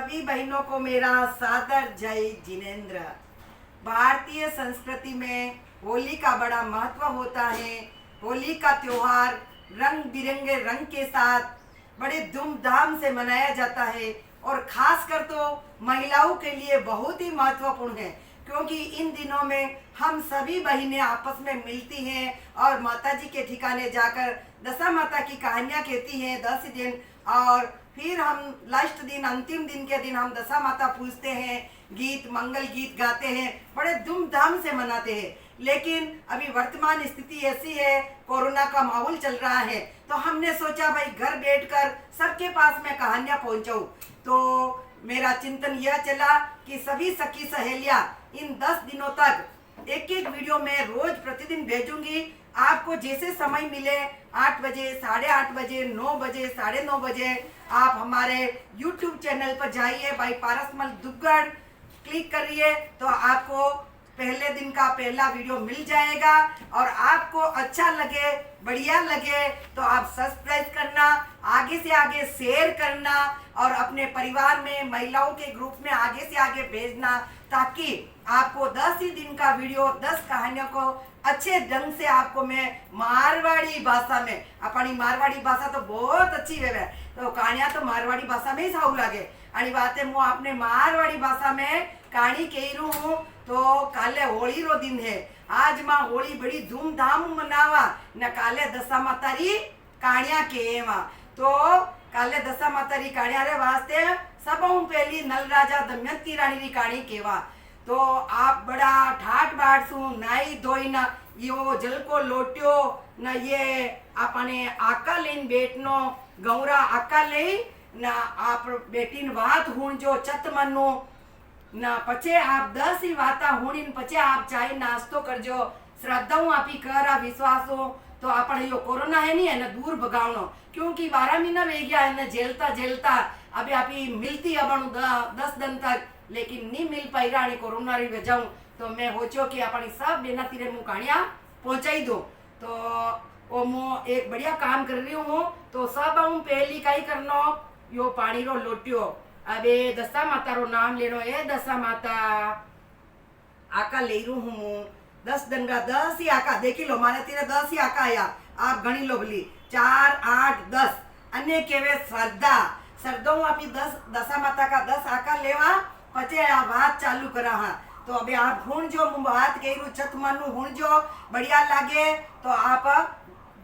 सभी बहनों को मेरा सादर जय जिनेंद्र। भारतीय संस्कृति में होली का बड़ा महत्व होता है। होली का त्योहार रंग बिरंगे रंग के साथ बड़े धूमधाम से मनाया जाता है और खासकर तो महिलाओं के लिए बहुत ही महत्वपूर्ण है, क्योंकि इन दिनों में हम सभी बहनें आपस में मिलती हैं और माता जी के ठिकाने जाकर दशा माता की कहानियाँ कहती हैं 10 दिन, और फिर हम लास्ट दिन अंतिम दिन के दिन हम दशा माता पूजते हैं, गीत मंगल गीत गाते हैं, बड़े धूमधाम से मनाते हैं। लेकिन अभी वर्तमान स्थिति ऐसी है, कोरोना का माहौल चल रहा है, तो हमने सोचा भाई घर बैठकर सबके पास में कहानियाँ पहुँचाऊँ। तो मेरा चिंतन यह चला कि सभी सखी सहेलियाँ इन 10 दिनों तक एक एक वीडियो में रोज प्रतिदिन भेजूंगी। आपको जैसे समय मिले 8 बजे, 8:30 बजे, 9 बजे, 9:30 बजे आप हमारे YouTube चैनल पर जाइए, भाई पारसमल दुग्गड़ क्लिक करिए तो आपको पहले दिन का पहला वीडियो मिल जाएगा। और आपको अच्छा लगे, बढ़िया लगे तो आप सब्सक्राइब करना, आगे से आगे शेयर करना और अपने परिवार में महिलाओं के ग्रुप में आगे से आगे भेजना, ताकि आपको 10 ही दिन का वीडियो 10 कहानियों को अच्छे ढंग से आपको मैं मारवाड़ी भाषा में, अपनी मारवाड़ी भाषा तो बहुत अच्छी है, तो कहानियाँ तो मारवाड़ी भाषा में ही साऊ लगे आणि बातें मैं आपने मारवाड़ी भाषा में कहानी कह रू हूँ। तो काले होली रो दिन है, आज माँ होली बड़ी धूमधाम मनावा न काले दशा मातारी कहानियाँ केवा। तो काले दशा मातारी कहानियाँ रे वास्ते सब पहली नल राजा दमयंती रानी री कहानी केवा। तो आप बड़ा ठाट बाट सु नाई धोई न यो जल को लोट्यो न ये आपने आका लेन बेटनो गौरा आका ले न आप बेटीन वात हुण जो चत मनो न पचे आप 10 ही वाता हुणीन पचे आप चाय नाश्तो करजो, श्रद्धाओं आपी करा विश्वास हो तो आपण यो कोरोना है नहीं है ना दूर भगावनो, क्योंकि 12 महीना वे गया है ना झेलता झेलता अभी आपी मिलती अब 10 दिन तक, लेकिन नहीं मिल पाई रहा कोरोना री वजह। तो मैं सोचो कि अपनी सब बेना तीरे मुँह कहानियाँ पहुँचाई दो। तो वो मुँह एक बढ़िया काम कर रही हूँ, तो सब हूँ पहली कई करनो यो पानी रो लोटियो, अबे दशा माता रो नाम लेनो, ए दशा माता आका ले रू हूँ 10 दिन का 10 ही आका देखी लो, मारे तीरे 10 ही आका आया, आप गणी लो भली 4, 8, 10 अन्य केवे श्रद्धा श्रद्धा आपी 10 दशा माता का 10 आका लेवा पचे आ बात चालू करा। हाँ तो अबे आप हुण जो बात कही रू चत मानू हुण जो बढ़िया लागे तो आप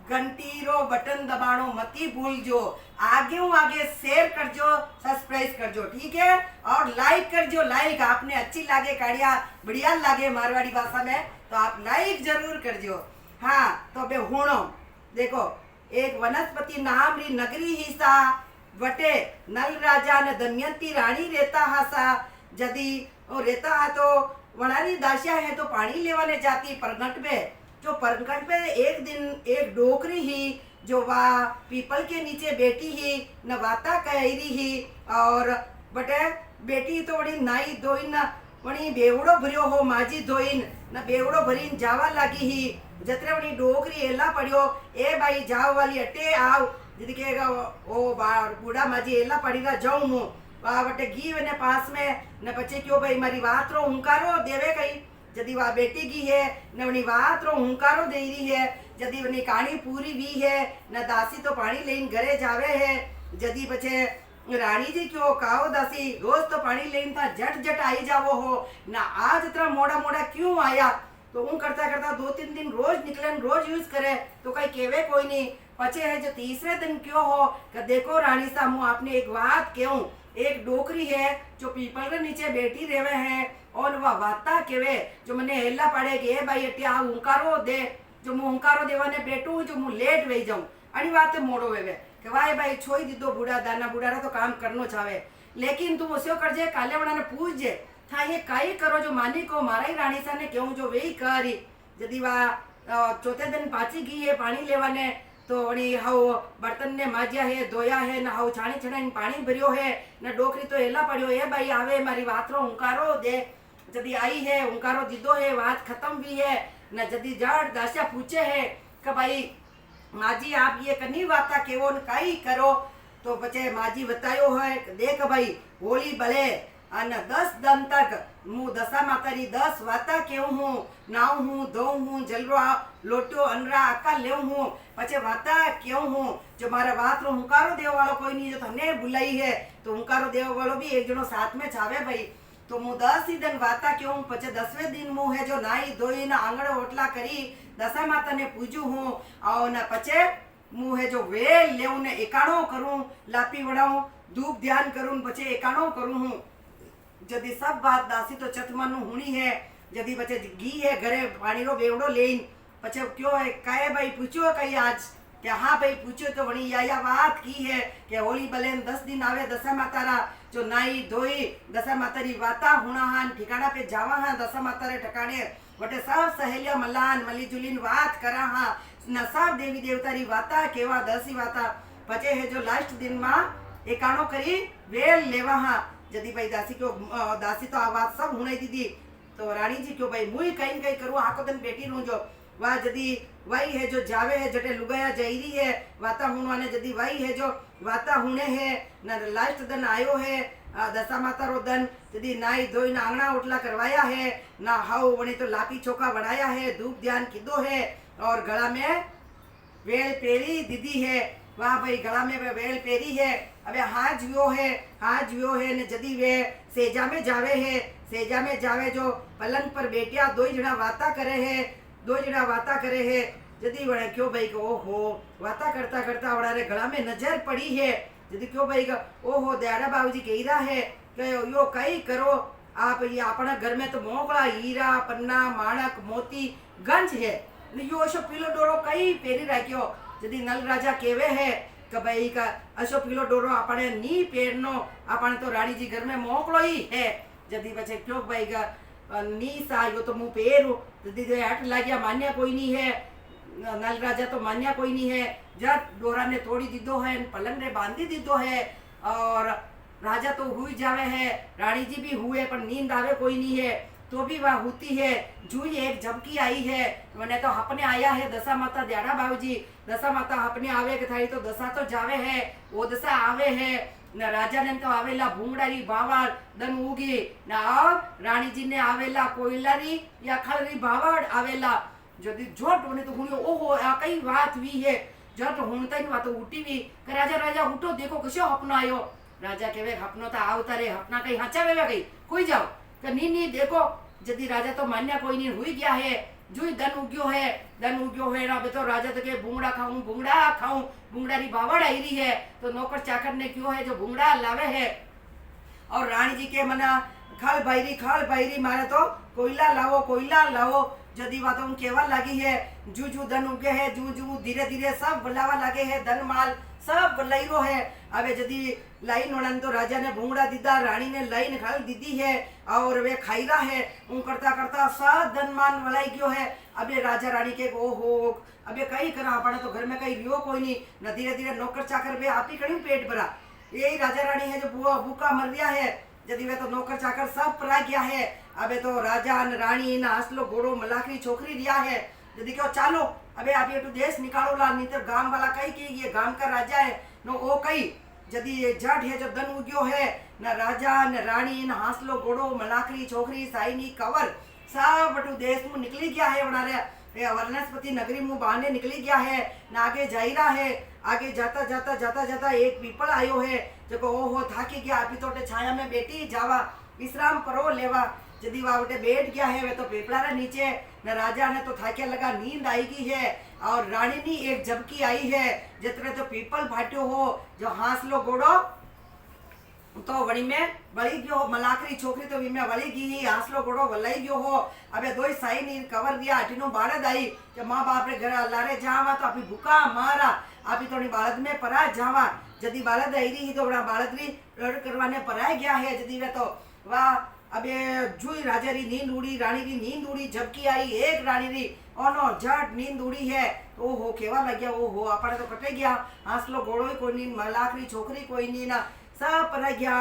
घंटी रो बटन दबाणो मती भूल जो, आगे आगे शेयर करजो, सब्सक्राइब करजो, ठीक है, और लाइक करजो। लाइक आपने अच्छी लागे काढ़िया बढ़िया लागे मारवाड़ी भाषा में तो आप लाइक जरूर करजो। हाँ तो बे हुणो देखो, एक वनस्पति नाम री नगरी ही सा वटे नल राजा न दमयंती रानी रहता हासा, यदि वो रहता है तो वनारी दासिया है तो पानी लेवाने जाती परगट में। जो परगट में एक दिन एक डोकरी ही जो वह पीपल के नीचे बैठी ही न वाता कहरी ही, और बटे बेटी तो बड़ी नाई धोइन वणी बेवड़ो भरियो हो माजी धोइन न बेवड़ो भरीन जावा लागी ही, जतरे वणी डोकरी एला पड़ियो ए भाई जाव वाली अटे आव, दीदी कहेगा ओ बूढ़ा माजी एला पड़ेगा जाऊँ मुँह वह बटे घी ने पास में न बच्चे क्यों भाई मारी बात रो हुंकारो देवे कहीं, यदि वह बेटी की है न वनी बात रो हुंकारो दे रही है, यदि वनी कहानी पूरी भी है न दासी तो पानी लेन घरे जावे है, यदि बचे रानी जी क्यों काओ दासी रोज तो पानी लेन था जट जट आई जावो हो न आज इतना मोड़ा मोड़ा क्यों आया। तो ऊँ करता करता 2-3 दिन रोज निकले रोज यूज करे तो कहीं केवे कोई नहीं, पचे है जो तीसरे दिन क्यों हो कि देखो रानी सामू आपने एक बात क्यों, एक डोकरी है जो पीपल के नीचे बैठी रेवे है और वह वाता केवे जो मने हेला पड़ेगी भाई अटिया हुंकारो दे, जो मुँह हुंकारो देवाने बैठू जो मुँह लेट वही जाऊँ अड़ी बात मोड़ो वेवे कि वाह भाई छोई दीदो बूढ़ा दाना बूढ़ा तो काम करनो चाहे, लेकिन तुम उसे कर जे काले बड़ा ने पूछ जे था ये कई करो जो मानी को मारा ही रानी सा ने क्यों जो वही करी, यदि वह चौथे दिन पाची गई है पानी लेवाने तो वही हाउ बर्तन ने माजिया है धोया है न हाउ छाणी छाणी पानी भरियो है न डोकरी तो एला पड़ियो है भाई आवे मारी बात रो हुंकारो दे, यदि आई है हुंकारो दीदो है बात खत्म भी है न, यदि जड़ दासिया पूछे है कि भाई माँ जी आप ये कनी वाता केवो न कई करो तो पछे माजी बतायो है कि देख भाई होली भले અને 10 दिन तक હું દશા માતાની 10 વાતા કેવું હું નાઉં હું ધોઉં હું જલરો લોટો અનરા આકા લેવું હું પછી વાતા કેવું હું જો મારા વાત રો હુંકારો દેવા વાળો કોઈ નહીં જો તને बुलाई है तो હુંકારો દેવા વાળો भी एक जणो साथ में छावे भाई तो હું 10 ही दिन वाता केવું પછી 10वें दिन હું है जो नाई धोई ना आंगण ओटला करी दशा माता ने पूजू हूँ और ना पछे હું है जो वेल लेऊं ने एकाणो करूं लापी वड़ाऊं धूप ध्यान करूं पछे एकाणो करूं हूँ जदी सब बात दासी तो चतमन हुणी है जदी बचे घी है घरे पानी रो बेवड़ो लेन पछे क्यों है काहे भाई पूछो कई आज कि हाँ भाई पूछो तो वणी या बात की है कि होली बलेन 10 दिन आवे दशा माता रा जो नाई धोई दशा माता री वाता हुणा हान ठिकाना पे जावा हां दशा माता रे ठिकाने वटे सब सहेलिया मलान मली जुलीन बात करा हां न सब देवी देवता री वाता केवा दसी वाता पछे है जो लास्ट दिन मा एकाणो करी वेल लेवा हां जदी भाई दासी क्यों दासी तो आवाज सब हुणे दीदी तो रानी जी क्यों भाई मुई कहीं कहीं करूँ आखो दिन बेटी रहूं जो वाह जदी वही है जो जावे है जटे लुगाया जईरी है वाता हुणवाने जदी वही है जो वाता हुणे है न लास्ट दिन आयो है दशा माता रो दन जदी नाई धोई ना आंगणा ओटला करवाया है ना हाउ वणी तो लापी चोखा बनाया है धूप ध्यान कीधो है और गला में वेल पेरी दीदी है वाह भाई गला में वेल पेरी है अबे हाज वियो है ने जदी वे सेजा में जावे है सेजा में जावे जो पलंग पर बेटिया दो जणा वाता करे है जदी वणे क्यों भाई को ओहो वाता करता करता वड़ारे गला में नजर पड़ी है जदी क्यों भाई का ओहो दयाड़ा बाबूजी कहीरा है कि यो कई करो आप ये अपना घर में तो मोगला हीरा पन्ना माणक मोती गंज है यो शो पीलो डोरो कई पेरी राख्यो जदी नल राजा केवे है कि भाई का अशो पीलो डोरो अपने नी पेरनो अपने तो रानी जी घर में मोकलो ही है जदी बचे क्यों भाई का नी सा यो तो मुंह पेरू जदी जो हट लाग्या मान्या कोई नहीं है नल राजा तो मान्या कोई नहीं है जब डोरा ने तोड़ी दीदो है पलंग ने बांधी दीदो है और राजा तो हुई जावे है रानी जी भी हुए पर नींद आवे कोई नहीं है तो भी वह होती है जुई एक झपकी आई है मैंने तो अपने आया है दशा माता दयाड़ा बाबूजी दशा माता अपने आवे के थाई तो दशा तो जावे है वो दशा आवे है न राजा ने तो आवेला भूंगड़ारी बावड़ दन उगी न रानी जी ने आवेला कोयलारी या खलरी बावड़ आवेला जदी जोट होने तो हुणियो ओहो आ कई बात हुई है जट हुणता ही बात उठी भी कि राजा राजा उठो देखो कशो अपनो आयो राजा केवे अपनो तो आवता रे अपना कई हचावे गई कोई जाओ कि नी देखो जदी राजा तो मान्या कोई नहीं हुई गया है जुई दन उग्यो है ना तो राजा तो के भूंगड़ा खाऊं भूंगड़ा री बावड़ आई रही है तो नौकर चाकर ने क्यों है जो भूंगड़ा लावे है और रानी जी के मना खाल भाईरी मारे तो कोयला लावो जदी बात केवा लगी है जू जू दन उगे है जू धीरे धीरे सब बलावा लगे है धन माल सब लईरो है अबे जदी लाइन वड़न तो राजा ने भूंगड़ा दीदा रानी ने लाइन खाल दीदी है और वे खाईरा है उन करता करता सब धन मान वलाई क्यों है अबे राजा रानी के ओहो अबे कई करा अपने तो घर में कई रियो कोई नहीं न धीरे धीरे नौकर चाकर वे आप ही कड़ी पेट भरा यही राजा रानी है जो बुआ भूखा मर गया है जदी वे तो नौकर चाकर सब परा गया है अबे तो राजा न रानी न हसलो घोड़ो मलाकरी छोकरी रिया है जदी क्यों चालो अबे आप ये तो देश निकालो ला नहीं तो गांव वाला कही कि ये गांव का राजा है नो ओ कही जदी ये जट है जो दन उग्यो है न राजा न रानी न हासलो घोड़ो मलाकरी छोकरी साइनी कवर सब बटू देश में निकली गया है बना रहा वनस्पति नगरी मुंह बहाने निकली गया है न आगे जाइरा है आगे जाता एक पीपल आयो है जो ओहो थाकी गया अभी तो छाया में बैठी जावा विश्राम करो लेवा जदी वहाँ उठे बैठ गया है वे तो पेपड़ा रे नीचे न राजा ने तो थाके लगा नींद आई गई है और रानी नी एक झपकी आई है जितने तो पीपल फाट्यो हो जो हासलो घोड़ो तो वड़ी में वली गयो मलाकरी छोकरी तो में वली गई हासलो घोड़ो वलाई गयो हो अबे दो साई नी कवर दिया अटीनो बाड़द आई कि माँ बाप रे घर लारे जावा तो अभी भूखा मारा अभी थोड़ी बाड़द में परा जावा जदी बाड़द आई रही तो बड़ा बाड़द री रड़ करवाने पराय गया है जदी वे तो वाह अबे जुई राजा री नींद उड़ी रानी री नींद उड़ी झपकी आई एक रानी री ओनो झट नींद उड़ी है ओहो केवा लग गया ओहो अपने तो कटे गया हासलो घोड़ो ही कोई नहीं मलाकरी छोकरी कोई नहीं ना सब पर गया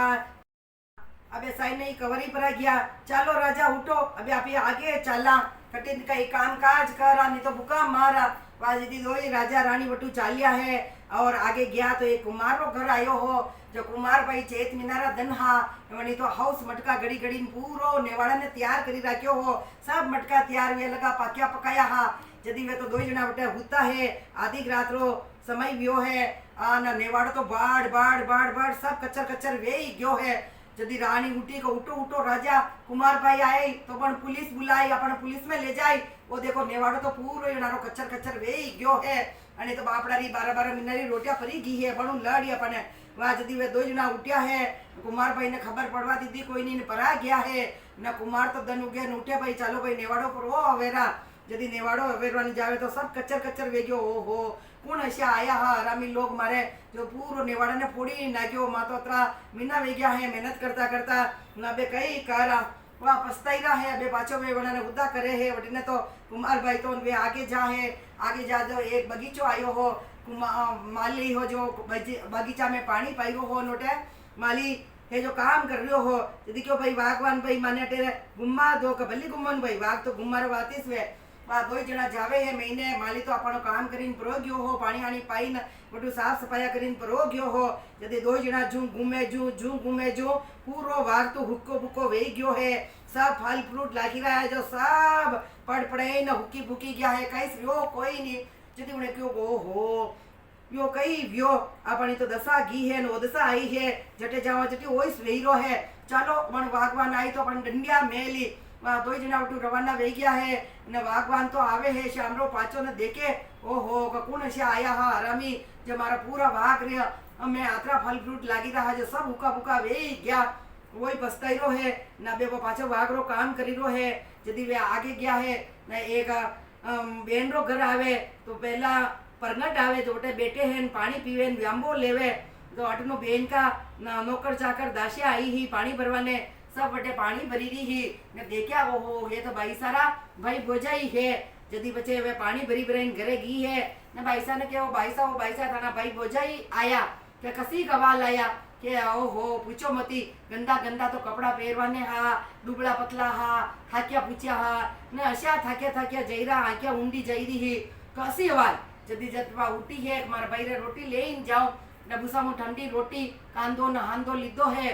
अबे साई नहीं कवरी पर गया चलो राजा उठो अबे आप आगे चला कटिन कई काम काज करा नहीं तो भूखा मारा वाजी दो राजा रानी बटू चालिया है और आगे गया तो एक कुमार रो घर आयो हो जो कुमार भाई चेत मिनारा दन हा वणी तो हाउस मटका घड़ी घड़ी पूरो नेवाड़ा ने तैयार करी राख्यो हो सब मटका तैयार वे लगा पाक्या पकाया हा जदी वे तो दो जना बटे होता है आधी रात रो समय व्यो है ना नेवाड़ो तो बाढ़ बाढ़ बाढ़ बाढ़ सब कच्चर कच्चर वे ही गयो है जदी रानी उठी को उठो उठो राजा कुमार भाई आए तो पण पुलिस बुलाई अपन पुलिस में ले जाई वो देखो नेवाड़ो तो पूरो एनारो कच्चर कच्चर वे ही गयो है अने तो बापड़ारी 12-12 मिनारी रोटिया परी गई है बणु लड़ी अपने वहाँ जदी वे दो जना उठ्या है कुमार भाई ने खबर पड़वा दीदी कोई नहीं परा गया है न कुमार तो दन उगे न उठे भाई चालो भाई नेवाड़ो पर वो अवेरा जदी नेवाड़ो अवेरवानी जावे तो सब कच्चर कच्चर वेग्यो ओ हो कौन ऐसा आया हा आरामी लोग मारे जो पूरो नेवाड़ा ने फोड़ी नाख्यो मा तो अतरा मीना वेग्या है मेहनत करता करता न बे कई कारा वहाँ पछताई रहा है अबे पाछो वे वना ने उदा करे है वटीने तो कुमार भाई तो वे आगे जा है आगे जा जो एक बगीचो आयो हो माली हो जो बगीचा में पानी पाइयो हो नोटे माली है जो काम कर रहे हो यदि क्यों भाई वागवान भाई माने टेरे गुम्मा दो कबली गुम्मन भाई वाग तो गुम्मार वातीस वे वा दो जना जावे है महीने माली तो आपनो काम करीन परो गयो हो पानी आनी पाईन बटू साफ सफाया करीन परो गयो हो यदि दो जना जू घूमे जू पूरो वाग तो हुक्को बुक्को वे गयो है सब फल फ्रूट लागी रहा है जो सब पड़ पड़े न हुक्की बुकी गया है कहीं यो कोई नहीं यदि उन्हें क्यों गो हो यो कई व्यो अपनी तो दशा गी है नो दशा आई है जटे जावा जटे ओइस वेरो है चलो मन वागवान आई तो अपन डंडिया मेली वहाँ दो जना उठू रवाना वे गया है न वागवान तो आवे है शामरो पाचो ने देखे ओहो कौन ऐसे आया हा आरामी जो हमारा पूरा वाग रहा मैं आतरा फल फ्रूट लागी रहा जो सब हुका बुका वे ही गया वही पछताई रो है न बे वो पाछो वाग रो काम करी रो है यदि वे आगे गया है न एक बेन रो घर आवे तो पहला परगट आवे जो बटे बेटे हैं पानी पीवे व्याम्बो लेवे तो अटनो बेन का नौकर चाकर दासिया आई ही पानी भरवाने सब बटे पानी भरी रही ही ने देखा वो हो ये तो भाई सारा भाई बोझा ही है यदि बचे वे पानी भरी भरी घरे गई है न भाई सा ने क्या वो भाई सा थाना भाई बोझा ही आया क्या कसी गवाल आया के ओ हो पूछो मती गंदा गंदा तो कपड़ा पहरवाने हा दुबड़ा पतला हा थाक्या पूछ्या हा ने अशा थाक्या जईरा आंख्या ऊंडी जईरी ही कसी अवाल जदी जतवा उठी है मारा भाई रे रोटी लेन जाओ न भूसा मु ठंडी रोटी कांदो न हांदो लीधो है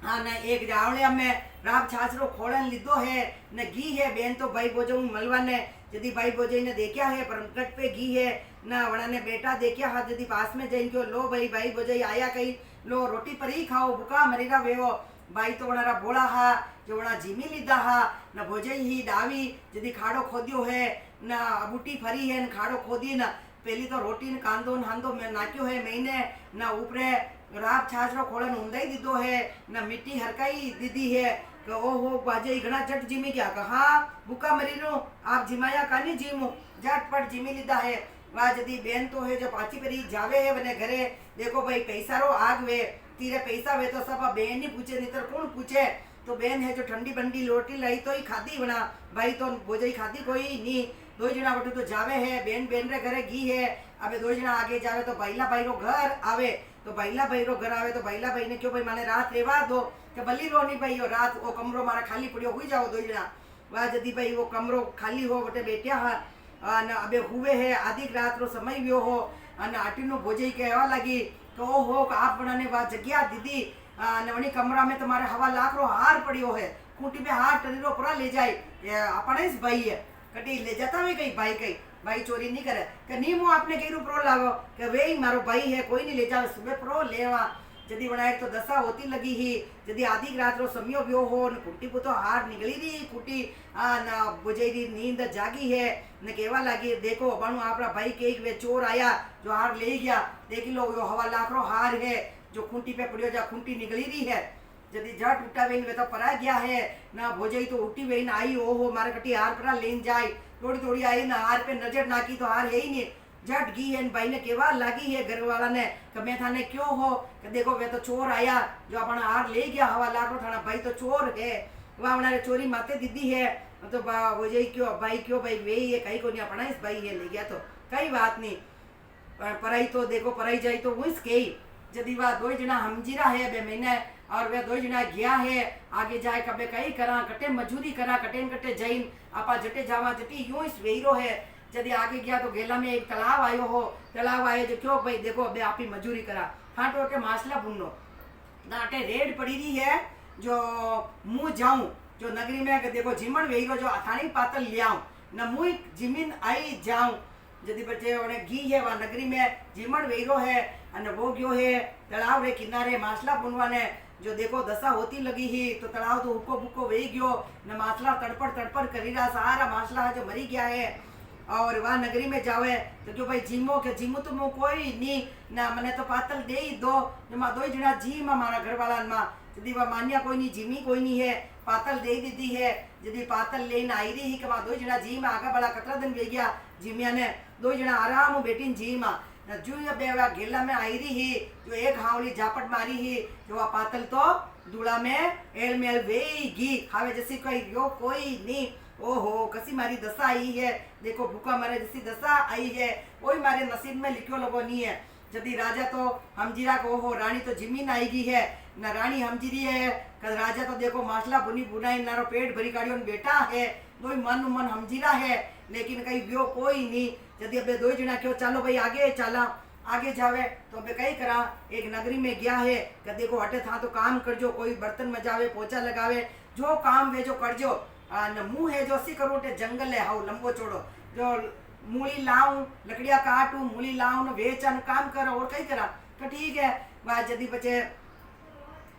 हाँ न एक जावड़िया में राब छाछरो खोलन लीधो है न घी है बेन तो भाई बोझो मलवा ने यदि भाई बोझे ने देखा है परमकट पे घी है न वड़ा ने बेटा देखा हा यदि पास में जाइन क्यों लो भाई बोझे आया कहीं लो रोटी पर ही खाओ बुका मरीरा वेवो भाई तो वनारा बोला हा जो वना जीमी लीधा हा न भोजे ही डावी यदि खाड़ो खोदियो है न बूटी फरी है न खाड़ो खोदी न पहली तो रोटी न कांदो न हांदो में नाक्यो है महीने न ऊपरे राब छाछरो खोलन ऊंदाई दीधो है न मिट्टी हरकाई दीदी है कि ओहो बाजे घना झट जीमी गया कहा बुका मरी रो आप जिमाया कानी जीमो झटपट जीमी लीधा है वह यदि बेन तो है जो पाची परी जावे है बने घरे देखो भाई पैसा रो आग वे तीरे पैसा वे तो सब बेन नहीं पूछे नहीं तो कौन पूछे तो बेन है जो ठंडी बंडी रोटी लाई तो ही खादी बना भाई तो बोझ ही खादी कोई नहीं दो जना बटू तो जावे है बेन बेन रे घरे घी है अबे दो जना आगे जावे तो बैला भाई रो घर आवे तो बैला भाई रो घर आवे तो बैला भाई ने क्यों भाई माने रात रेवा दो कि भली रो नहीं भाई रात वो कमरो मारा खाली पड़ियो हुई जाओ दो जना वह यदि भाई वो कमरो खाली हो बटे बैठा हा न अबे हुए है आधी रात रो समय व्यो हो अन आटीनो भोजे कहवा लगी तो हो आप बनाने वह जगह दीदी नवनी कमरा में तुम्हारे हवा लाख रो हार पड़ियो है खूंटी पे हार टरीरो पूरा ले जाए अपने इस भाई है कटी ले जाता है कहीं भाई चोरी नहीं करे कि नहीं मु आपने कहीं प्रो लावो कि वे ही मारो भाई है कोई नहीं ले जाओ सुबह प्रो लेवा यदि बनाए तो दशा होती लगी ही यदि आधी रात रो समियो व्यो हो न कुटी पुतो हार निकली रही कुटी न बुझेरी नींद जागी है न केवा लगी देखो बनू आपरा भाई के वे चोर आया जो हार ले गया देख लो यो हवा लाख रो हार है जो खूंटी पे पड़ियो जा खूंटी निकली रही है यदि झट उठा वे तो परा गया है ना भोजई तो उठी वे आई ओहो मारे कटी हार परा लेन जाए थोड़ी थोड़ी आई ना हार पे नजर नाकी तो हार है ही नहीं झट गई है भाई ने केवा लागी है घर वाला ने कि मैं थाने क्यों हो कि देखो वे तो चोर आया जो अपना हार ले गया हवा लाख थाना भाई तो चोर है वह हमारे चोरी माते दीदी है तो भोजई क्यों भाई वे ही है कहीं को नहीं अपना इस भाई है ले गया तो कई बात नहीं पराई तो देखो पराई जाई तो वो इसके यदि वह दो जना हमजीरा है बे महीने और वे दो जना गया है आगे जाए कबे कई करा कटे मजूरी करा कटे कटे जैन आपा जटे जावा जटी यूं इस वेरो है जदी आगे गया तो गेला में एक तालाब आयो हो, तालाब आयो जो क्यों भाई देखो अबे आप ही मजूरी करा फाटो के मासला बुननो दाटे रेड पड़ी रही है जो मुँह जाऊं जो नगरी में देखो जीमण वेरो जो अथाणी पातल ले आऊं न मुँह जिमीन आई जाऊं जदी बच्चे उन्हें घी है वहाँ नगरी में जीमण वेरो है अने वो गयो है तालाब रे किनारे मासला बुनवाने जो देखो दशा होती लगी ही तो तालाब तो हुक्को बुक्को वे गयो न मासला तड़पड़ करी रहा सारा मासला जो मरी गया है और वहाँ नगरी में जावे तो जो भाई जीमो के जीमो तो मो कोई नहीं ना मने तो पातल दे ही दो जो माँ दो जना जी मारा घर वाला माँ जदी वह मान्या कोई नहीं जीमी कोई नहीं है पातल दे दी है जदी पातल लेन आई रही कि वहाँ दो जना जी में आगा बड़ा कतरा दिन वे गया जीमिया ने दो जना आराम बैठी जी माँ जू बेवा गेला में आई रही ही जो एक हावली झापट मारी ही जो वह पातल तो दूड़ा में एल मेल वेगी खावे जैसी कोई यो कोई नहीं ओहो कसी मारी दशा आई है देखो भूखा मारे जैसी दशा आई है कोई मारे नसीब में लिखो लोगो नहीं है जदी राजा तो हमजीरा को ओहो रानी तो जिमीन आएगी है न रानी हमजीरी है कद राजा तो देखो मासला बुनी बुनाई नारो पेट भरी गाड़ियों में बैठा है कोई मन मन हमजीरा है लेकिन कहीं व्यो कोई नहीं जदी अबे दो जना क्यों चालो भाई आगे चला आगे जावे तो अबे कई करा एक नगरी में गया है कि देखो हटे था तो काम करजो कोई बर्तन मजावे पोछा लगावे जो काम वे जो करजो न मुँह है जो सी करो जंगल है हाउ लंबो चौड़ो जो मूली लाऊं लकड़िया काटूं मूली लाऊं न वेचन काम करो और कई करा तो ठीक है वह जदी बचे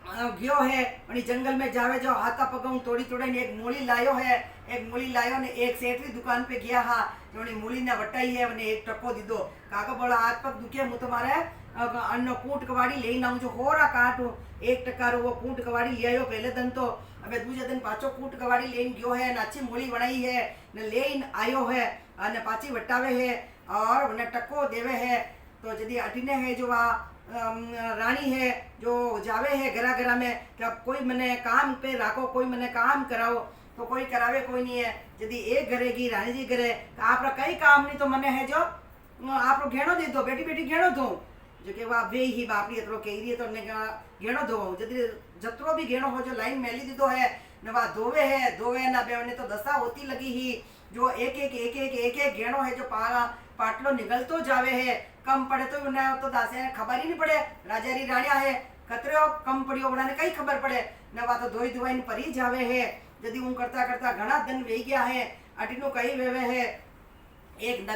गयो है और जंगल में जावे जो हाथा पगाऊं तोड़ी तोड़ी एक मूली लायो है एक मूली लायो ने एक सेठरी दुकान पे गया हा जो मूली ने वटाई है उन्हें एक टको दीदो काका बोला हाथ पग दुखे मुँह तुम्हारे अन्न कूट कवाड़ी ले आऊँ जो होरा काटू एक टका वो कूट कवाड़ी ले आयो पहले दिन तो अबे दूसरे दिन पाछो कूट कवाड़ी लेन गयो है न अच्छी मूली बनाई है न लेन आयो है न पाची वटावे है और उन्हें टको देवे है तो यदि अटीने है जो वहाँ रानी है जो जावे है घरा घरा में कि अब कोई मने काम पे राखो कोई मने काम कराओ तो कोई करावे कोई नहीं है यदि एक घरे की रानी जी घरे तो आप कई काम नहीं तो मने है जो आप घेणो दे दो बेटी बेटी घेणो दो जो कि वह वे ही बापरी एतरो कह रही है तो घेणो दो यदि जतरो भी घेणो हो जो लाइन मेली दीदो है न वह धोवे ना बे तो दशा होती लगी ही जो एक घेणो है जो पाटलो निकलतो जावे है कम पड़े तो उन्हें तो दासे खबर ही नहीं पड़े राजा री राणिया है कतरो कम पड़ियो उन्हें कई खबर पड़े न वह तो धोई धोई परी जावे है यदि उन करता करता घना दिन वे गया है अटीनो कई वेवे है एक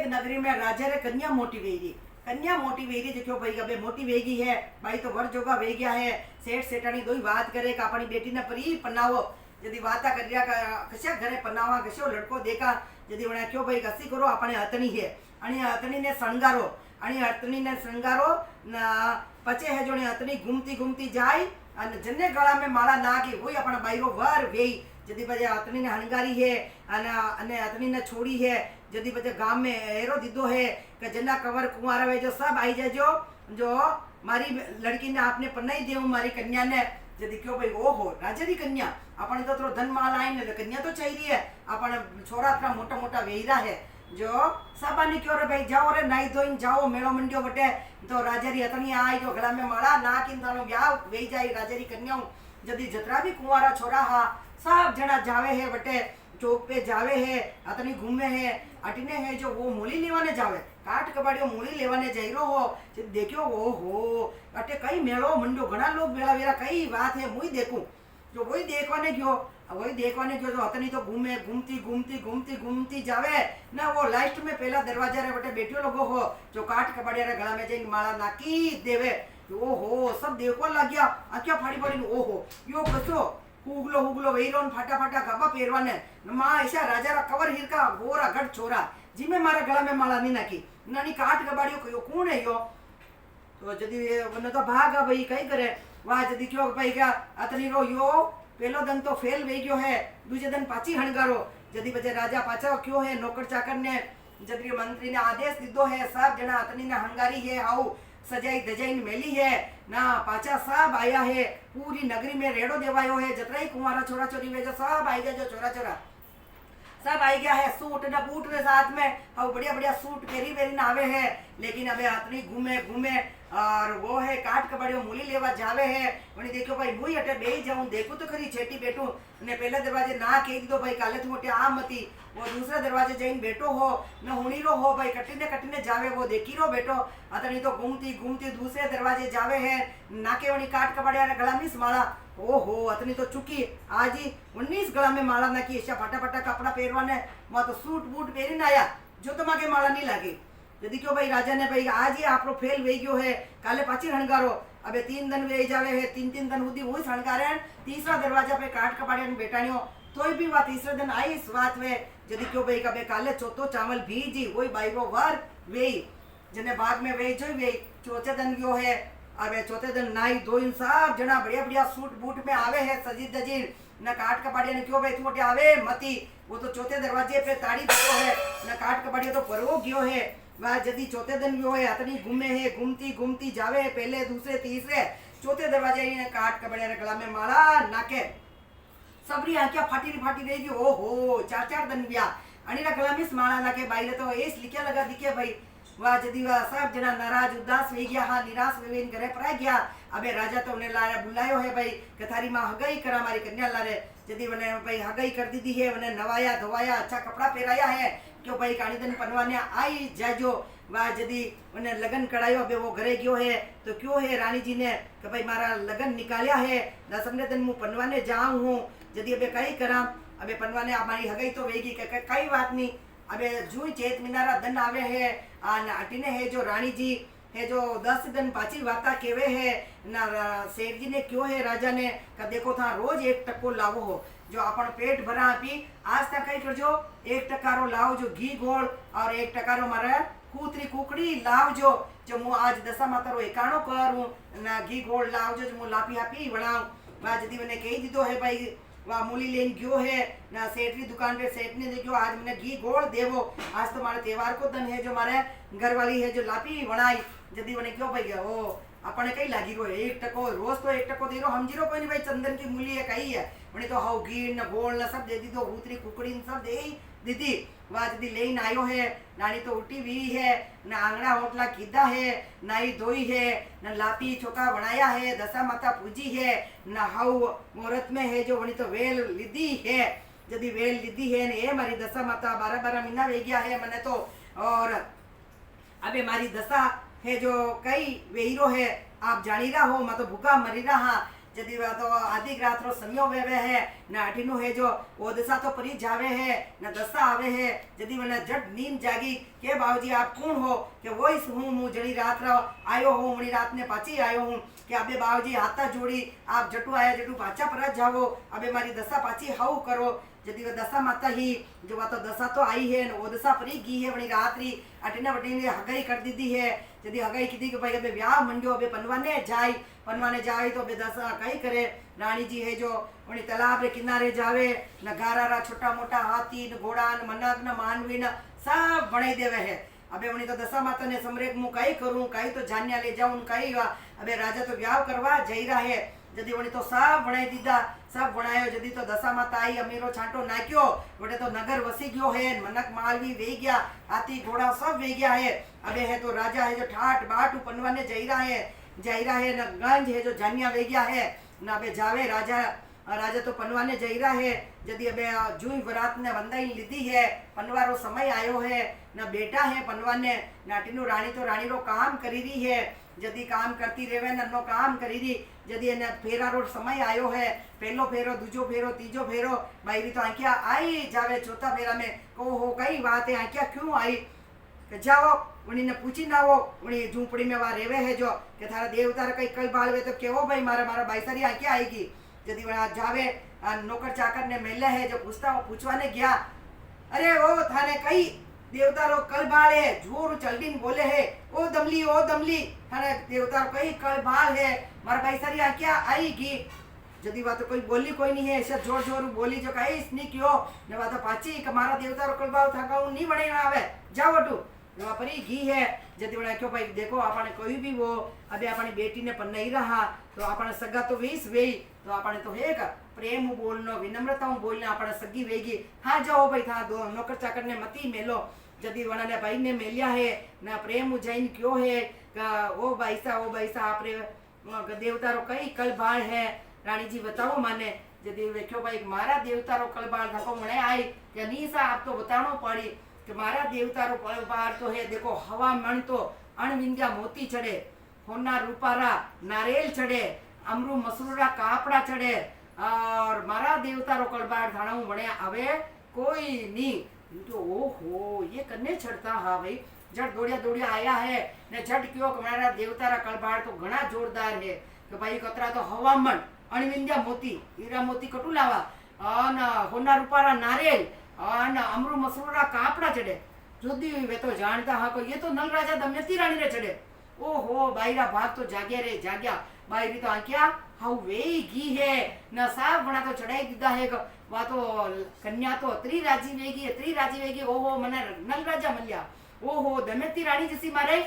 नगरी में राजा रे कन्या मोटी वेरी जो भाई अबे मोटी वेगी है भाई तो वर जोगा वे गया है सेठ सेठानी दो ही बात करे कि अपनी बेटी ने परी पन्नावो यदि वाता कर रिया कशा घरे पन्नावा कशो लड़को देखा यदि उन्हें क्यों भाई कसी करो अपने हतनी है आणि हतनी ने श्रृंगारो न पचे है जो हतनी घूमती जाए अने जने गला में माला नाखी वही अपना बाईरो वर वेई यदि बजे हतनी ने हणगारी है अने हतनी ने छोड़ी है यदि बजे गांव में एरो दीदो है कि जना कवर कुंवारा वे जो सब आई जाजो जो मारी लड़की ने आपने पन्नाई देऊ मारी कन्या ने यदि क्यों भाई ओहो राजा री कन्या अपने तो थोड़ा धन माल आई ने कन्या तो चाहिए है अपने छोरा इतना मोटा मोटा वेरा है जो सब आने क्यों रे भाई जाओ रे नाई धोइन जाओ मेलो मंडियो बटे तो राजा री हतनी आई जो गला में माला ना किंतानो ब्याह वे जाई राजा री कन्याओं यदि जतरा भी कुंवारा छोरा हा सब जना जावे है बटे चौक पे जावे है हतनी घूमे है अटने है जो वो मूली लेवाने जावे काट कबाड़ियो मूली लेवाने जाइरो हो देखियो ओहो अटे कई मेलो मंडो घना लोग मेला वेरा कई बात है मुई देखूं जो वही देखवाने गयो जो हतनी तो घूमती जावे ना वो लास्ट में पहला दरवाजा रे बटे बैठियो लोगो हो जो काट कबाड़िया रे गला में जाइन माला नाकी देवे ओहो सब देखो लग गया आख्या फाड़ी ओहो यो कसो हुगलो वेरोन फाटा गाबा पेरवाने माँ ऐसा राजा रा कवर हिरका गोरा गढ़ छोरा जी में मारा गला में माला नहीं नाकी नानी काट कबाड़ियो कयो कौन है यो तो यदि न तो भागा भाई कई करे वहाँ यदि क्यों भाई क्या अतनी रो यो पहलो दिन तो फेल वे गयो है दूसरे दिन पाची हणगारो यदि बजे राजा पाचा क्यों है नौकर चाकर ने यदि मंत्री ने आदेश दीदो है सब जना अतनी ने हंगारी है आओ सजाई दजाई मेली है ना पाचा सब आया है पूरी नगरी में रेड़ो देवायो है जतरा ही कुंवारा छोरा छोरी वे जो सब आई गया जो छोरा सब आई गया है सूट न बूट ने साथ में और बढ़िया सूट पेरी वेरी ना आवे है लेकिन अबे अतनी घूमे और वो है काट कबाड़ियो मूली लेवा जावे है वणी देखो भाई मुई अटे बेही जाऊं देखूं तो खरी छेटी बैठूं ने पहले दरवाजे ना कही दीधो भाई काले तो मोटे आम मती वो दूसरे दरवाजे जईन बैठो हो न हुणीरो हो भाई कटीने कटीने जावे वो देखी रो बैठो अतनी तो घूमती घूमती दूसरे दरवाजे जावे है नाके वणी काट कबाड़िया रे गला में माला ओहो अतनी तो चुकी आज ही 19 गला में माला नाखी ऐसा फटाफटा कपड़ा पहरवाने मैं तो सूट बूट पहरीने आया जो तो माके माला नहीं लागी यदि क्यों भाई राजा ने भाई आज ही आपरो फेल वे गयो है काले पाची हणगारो अबे 3 दिन वे जावे है 3 दिन हुदी वो हणगारे तीसरा दरवाजा पे काट कबाड़िया ने बैठाणियो तोय भी वा तीसरे दिन आई इस बात वे यदि क्यों भाई कबे काले चौथो चावल भीजी वही बाईरो वर वे जने बाग में वे जो वे चौथे दिन गयो है अबे चौथे दिन नाई धोइन सब जना बढ़िया बढ़िया सूट बूट में आवे है सजी दजी न काट कबाड़िया ने क्यों भाई तू मोटे आवे मती वो तो चौथे दरवाजे पे ताड़ी देतो है न काट कबाड़िया तो परवो गयो है वह यदि चौथे दिन गयो है अतनी घूमे है घूमती घूमती जावे है पहले दूसरे तीसरे चौथे दरवाजे ने काट कबाड़िया रे गला में माला नाके सबरी आंखिया फाटी रही गई ओहो 4 दिन गया आणि रा गला में माला नाके बाईले तो एस लिख्या लगा दिखे भाई वह यदि वह सब जना नाराज उदास वे गया हाँ निराश वे घरे पर गया अबे राजा तो उन्हें लाया बुलायो है भाई कि थारी माँ हगाई करा मारी कन्या लारे यदि उन्हें भाई हगाई कर दी है उन्हें नवाया धोवाया अच्छा कपड़ा पहराया है क्यों भाई काणी दिन पनवाने आई जाजो वह यदि उन्हें लगन करायो अबे वो घरे गयो है तो क्यों है रानी जी ने कि भाई मारा लगन निकालिया है दसमने दिन मु पनवाने जाऊं हूँ यदि अबे कई करा अबे पनवाने हमारी हगाई तो वेगी कई बात नहीं अबे जुई चेत मिनारा दन आवे है अटीने है जो रानी जी है जो 10 दिन पाची वार्ता केवे है ना सेठ जी ने क्यों है राजा ने का देखो था रोज 1 टको लावो हो जो अपन पेट भरा आपी आज तक कई करजो 1 टकारो लाओ जो घी गोल और 1 टकारो मारा कूतरी कुकड़ी लाव जो मु आज दशा माता रो एकाणो करूं ना घी गोल लाव जो मु लापी हापी बनाऊं बाज दी मैंने कही दीदो है भाई वह मूली लेन गयो है ना सेठरी दुकान पे सेठ ने देखो आज मैंने घी गोल देवो आज तो हमारे त्योहार को दिन है जो हमारे घर वाली है जो लापी बनाई यदि मैंने क्यों भाई गया वो अपने कई लागी रो 1 टको रोज तो 1 टको दे रो हम जीरो कोई नहीं भाई चंदन की मूली है कही है मैंने तो हाउ घी न गोल न सब दे दी तो भूतरी कुकड़ी सब दे दीदी वह यदि लेन आयो है नानी तो उठी हुई है न आंगड़ा होटला कीधा है नाई धोई है न लापी चोका बनाया है दशा माता पूजी है न हाउ मुहूर्त में है जो वनी तो वेल लीधी है यदि वेल लीधी है ने मारी दशा माता 12 महीना वे गया है मैंने तो और अबे मारी दशा है जो कई वेहीरो है आप जानी रहा हो मैं तो भूखा मरी रहा यदि वह तो आदि रात रो संयो वेवे है न अठीनो है जो वो दशा तो परी जावे है न दशा आवे है यदि वने जट नींद जागी के बाबूजी आप कौन हो कि वो इस हूँ मु जड़ी रात रो आयो हूँ मणी रात ने पाची आयो हूँ कि अबे बाबूजी हाथा जोड़ी आप जटू आया जटू पाचा पर जाओ अबे मारी दशा पाची हाउ करो यदि वह दशा माता ही जो वह तो दशा तो आई है वो दशा परी गी है वणी रात्रि अटीने वटीने हगाई कर दी है यदि हगाई की कि भाई अबे ब्याह मंडियो अबे पनवाने जाए तो अबे दशा कई करे रानी जी है जो वणी तालाब रे किनारे जावे न गारा छोटा मोटा हाथी न घोड़ा न मनक न मानवी न सब बनाई देवे है अबे वणी तो दशा माता ने समरेक मु कई करूं कई तो जान्या ले जाऊं कई अबे राजा तो ब्याह करवा जई रहा है यदि वणी तो सब बनाई दीदा सब बनायो यदि तो दशा माता आई अमीरो छांटो नाक्यो वटे तो नगर वसी गयो है मनक मालवी वे गया हाथी घोड़ा सब वे गया है अबे है तो राजा है जो ठाट बाट पनवाने जई रहा है न गंज है जो जानिया वे गया है न अबे जावे राजा तो पनवाने जई रहा है यदि अबे जुई वरात ने वंदाई लीधी है पनवारो समय आयो है न बेटा है पनवाने नाटीनु रानी तो रानी रो काम करी रही है यदि काम करती रेवे नो काम करी रही यदि एने फेरा रो समय आयो है पहलो फेरो दूजो फेरो तीजो फेरो भाई तो आंखिया आई जावे चौथा फेरा में को हो कई बात है आंखिया क्यों आई जाओ उन्हीं ने पूछी ना वो उन्हीं झूंपड़ी में वहाँ रेवे है जो कि थारा देवता कई कल बाल वे तो केवो भाई मारा भाई सारी आंखिया आएगी यदि वहाँ जावे नौकर चाकर ने मेले है जो पूछता वो पूछवाने गया अरे वो थाने कई देवता रो कल बाल है जोर चलडीन बोले है ओ दमली थाने देवता रो कई कल बाल है मारा भाई सारी आंखिया आएगी यदि वह तो कोई बोली कोई नहीं है ऐसा जोर जोर बोली जो कहीं इसने क्यों ने वह तो पाची हमारा देवता रो कल बाल था नहीं बने आवे जाओ टू वहाँ पर ही घी है यदि बड़ा क्यों भाई देखो आपने कोई भी वो अभी अपनी बेटी ने पर नहीं रहा तो अपने सगा तो वेस वे तो अपने तो है का प्रेम बोलना विनम्रता बोलना अपने सगी वेगी हाँ जाओ भाई था दो नौकर चाकर ने मती मेलो जदी वणाने भाई ने मेलिया है ना प्रेम उजाइन क्यों है ओ भाईसा आपरे देवता रो कई कलबाड़ है रानी जी बताओ माने जदी वेख्यो भाई मारा देवता रो कलबाड़ धको मणे आई या नीसा आप तो बतानो पड़ी कि मारा देवता रो कलबाड़ तो है देखो हवा मण तो अणविंद्या मोती चढ़े होना रूपारा नारेल चढ़े अमरू मसरूरा कापड़ा चढ़े और मारा देवता रो कलबाड़ धाणा मणे आवे कोई नी तो ओहो ये कन्ने चढ़ता हा भाई झट दौड़िया आया है ने झट क्यों हमारा देवतारा कलबाड़ तो घना जोरदार है कि भाई कतरा तो हवामन अणविंद्या मोती हीरा मोती कटू लावा अन होना रूपारा नारियल अन अमरू मसरूरा कापड़ा चढ़े जोदी वे तो जानता हा को ये तो नल राजा दमयंती रानी रे चढ़े ओहो बाईरा भाग तो जाग्या रे जाग्या बाईरी तो आंक्या हाउ वेई गी है न साफ बना तो चढ़ाई दीदा है वा तो कन्या तो त्री राजी वेगी ओहो मने नल राजा मल्या ओहो दमयंती रानी जैसी मारे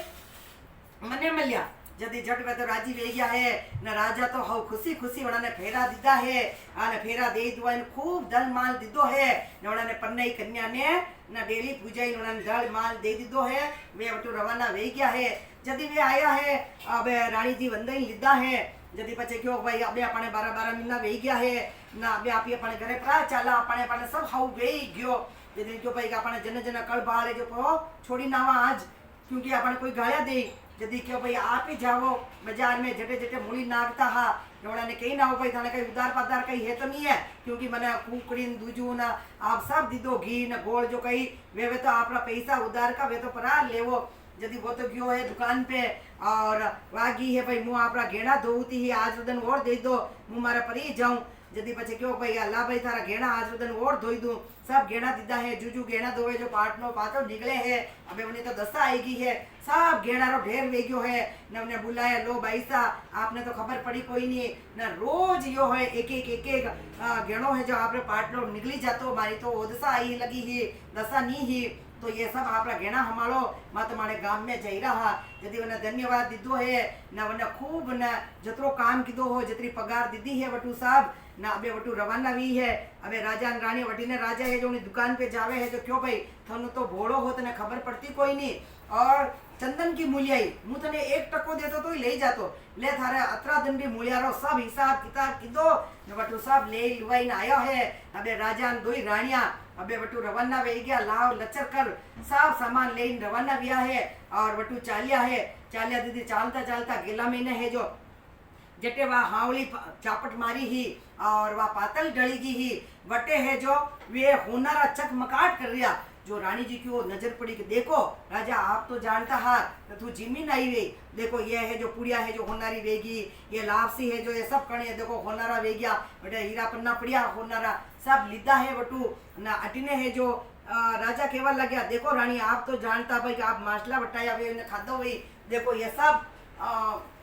मने मल्या जदी झट में तो राजी वे गया है न राजा तो हाउ खुशी खुशी वणाने फेरा दीदा है आने फेरा दे दुआ खूब दल माल दीदो है न वणाने पन्नई कन्या ने न डेली पूजाई वणाने दल माल दे दीदो है वे वटू रवाना वे गया है जदी वे आया है अब रानी जी वंदई लीधा है जदी पछे क्यों भाई अबे अपने 12 महीना वे गया है ना अबे आप अपने घरे प्रा चाला अपने सब हाउ वे गयो जदी क्यों भाई अपने जन जन कल बाले जो पो छोड़ी नावा आज क्योंकि अपने कोई गाया दे जदी क्यों भाई आप ही जाओ बाजार में जटे जटे मूली नागता हा एवड़ा ने कहीं ना हो भाई थाने कहीं उदार पदार कहीं है तो नहीं है क्योंकि मैंने कुकड़ी दूजू ना आप सब दीदो घी न गोल जो कहीं वे तो आपका पैसा उधार का वे तो परा लेवो जदी वो तो गयो है दुकान पे और वागी है भाई मुँह आपरा घेड़ा धोती ही आज दिन और दे दो मुँह मारा परी जाऊं जदी पछे क्यों भाई अल्लाह भाई थारा घेड़ा आज दिन और धोई दूं सब घेड़ा दीदा है जूजू घेड़ा धोवे जो पाटनो पातो निकले है अबे उन्हें तो दशा आएगी है सब घेड़ा रो ढेर वेग्यो है न उन्हें बुलाया लो भाईसा आपने तो खबर पड़ी कोई नहीं न रोज यो है एक घेड़ो है जो आपने पाटनो निकली जातो मारी तो वो दशा आई लगी ही दशा नहीं ही तो ये सब आप घेणा हमारो मत मारे गाम में जई रहा यदि उन्हें धन्यवाद दीदो है न उन्हें खूब न जतरो काम कीधो हो जतरी पगार दीदी है वटू साहब ना अबे वटू रवाना हुई है अबे राजा रानी वटी ने राजा है जो उन्हें दुकान पे जावे है जो क्यों भाई थनु तो भोड़ो हो तने खबर पड़ती कोई नहीं और चंदन की मूल्याई मु तने 1 टको देतो तो ले जातो ले थारे अतरा दंडी मूल्यारो सब हिसाब किताब कीधो ने वटू सब ले लुवाई ने आया है अबे राजा न दोई रानिया अबे वटू रवाना वे गया लाव लचर कर सब सामान ले रवाना गया है और वटू चालिया दीदी चालता चालता गेला महीने है जो जटे वह हावली चापट मारी ही और वह पातल डली की ही वटे है जो वे होनारा चकमकाट कर रिया जो रानी जी की वो नजर पड़ी कि देखो राजा आप तो जानता है तो तू जिमीन आई वे देखो ये है जो पुड़िया है जो होनारी वेगी ये लापसी है जो ये सब कणे देखो होनारा वेगिया बेटा हीरा पन्ना पुड़िया होनारा सब लीधा है वटू ना अटिने है जो राजा केवा लग्या देखो रानी आप तो जानता भाई कि आप मासला वटाया वे खादो वही देखो ये सब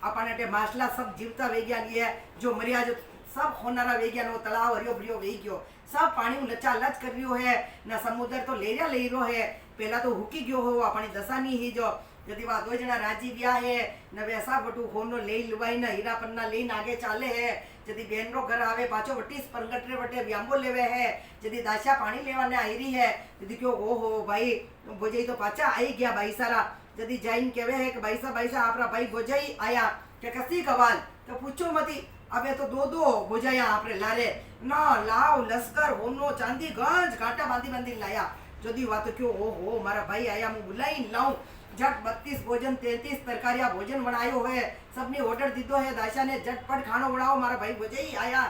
अपने मासला सब जीवता वेग्या लिए जो मरिया जो सब होनारा वेग्या नो तलाव हरियो भरियो वेग्यो सब पानी लचा लच कर रियो है ना समुद्र तो ले रहो है पहला तो हुकी गयो हो अपनी दशा नहीं ही जो यदि वह 2 जना राजी ब्या है न वैसा बटू होनो ले लुवाई न हीरा पन्ना लेन आगे चाले है यदि बहन रो घर आवे पाछो वटीस परगटरे वटे व्यांबो लेवे है यदि दाशा पानी लेवाने आई रही है यदि क्यों ओ हो भाई बोझई तो पाछा आई गया भाई सारा यदि जाइन कहवे है कि भाईसा आपरा भाई बोझई आया के कसी कवाल तो पूछो मती अबे तो दो बोझाया आपरे लारे ना लाव लश्कर होनो चांदी गंज कांटा बांधी लाया जदी वा तो क्यों ओ हो मारा भाई आया मु बुलाई लाऊं झट 32 भोजन 33 तरकारिया भोजन बनायो है सबने ऑर्डर दीदो है दाशा ने झटपट खानो बनाओ मारा भाई बोझई आया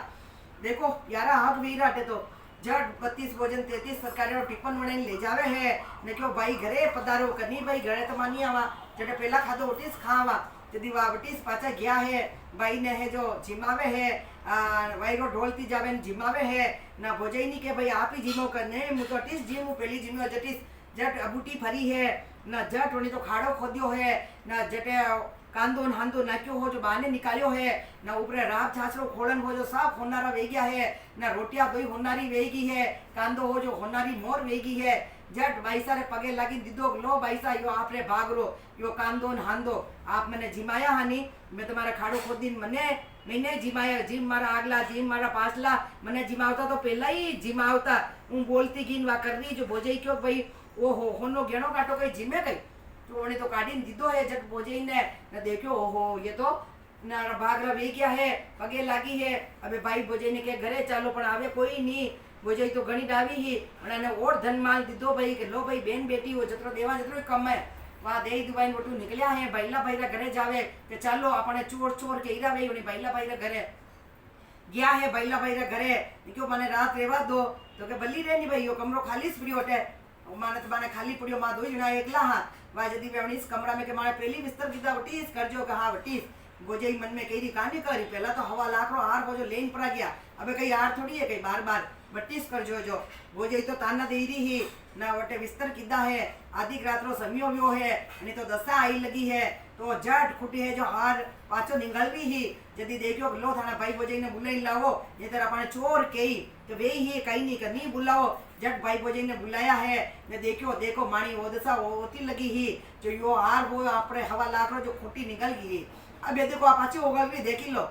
देखो यारा हाथ वीराटे तो झट 32 भोजन 33 तरकारिया टिफिन बनाई ले जावे है ने क्यों भाई घरे पधारो कनी भाई घरे तो मानी आवा जटे पहला खादो ओटीस खावा यदि वह वटीस पाचा गया है भाई ने है जो जिमावे है भाई रो ढोलती जावे जिमावे है ना भोजई नहीं के भाई आप ही जिमो करने मु तो टीस जिमू पहली जिमो जटीस जट अबूटी फरी है ना जट उन्हें तो खाड़ो खोद्यो है ना जटे कांदो हांदो नाक्यो हो जो बाने निकालियो है ना ऊपरे राब छाछरो खोलन हो जो साफ होनारा वेग्या है ना रोटिया दही होनारी वेगी है कांदो हो जो होनारी मोर वेगी है जट भाईसा रे पगे लगी दीदो लो भाईसा यो आप रे भागरो यो कांदो हांदो आप मैंने जिमाया हानी मैं तुम्हारा खाड़ो खोदीन मैंने जिमाया जिम मारा आगला जिम मारा पासला मैंने जिमावता तो पहला ही जिमावता हूँ बोलती गिन वा कर रही जो बोझई क्यों भाई ओहो होनो घेणो काटो कई जिमे कई तो उन्हें तो काढ़ी दीधो है जट भोजे ने न देखो ओहो ये तो ना भागरा वे गया है पगे लागी है अबे भाई भोजे ने के घरे चालो पण आवे कोई नहीं भोजे तो घणी डावी ही અને और धन माल दीधो भाई के लो भाई बेन बेटी हो जतरो देवा जतरो कम है वहाँ दे दुबाई वटू निकलिया है बैला भाई घरे जावे के चालो अपने चोर चोर के हीरा भाई उन्हें बैला भाई घरे गया है बैला भाई घरे क्यों मैंने रात रेवा दो तो के बल्ली रे नहीं भाई यो कमरो खाली पड़ियो होटे माने तो माने खाली पड़ियो मा दो जना एकला हां वा जदी वे इस कमरा में के माने पहली बिस्तर कीधा वटीस करजो के हां वटीस गोजे मन में कही कांडी करी पहला तो हवा लाखरो हार बोजो लेन पड़ा गया अबे कई हार थोड़ी है कई बार बार बत्तीस कर जो गोजे तो ताना दे रही ही ना वटे बिस्तर कीधा है आधी रात रो समियो व्यो है नहीं तो दशा आई लगी है तो जट खुटी है जो हार पाछो निगलवी ही जदी देखो लो थाना भाई बोजे ने बुलाई लावो ये तरह अपने चोर कही तो वे ही कहीं नहीं करनी बुलाओ जट भाई बोजे ने बुलाया है ने देखो देखो माणी वो दशा होती लगी ही जो यो हार वो अपने हवा लाख रो जो खुटी निकल गई अब ये देखो आप पाछी होगा भी देख लो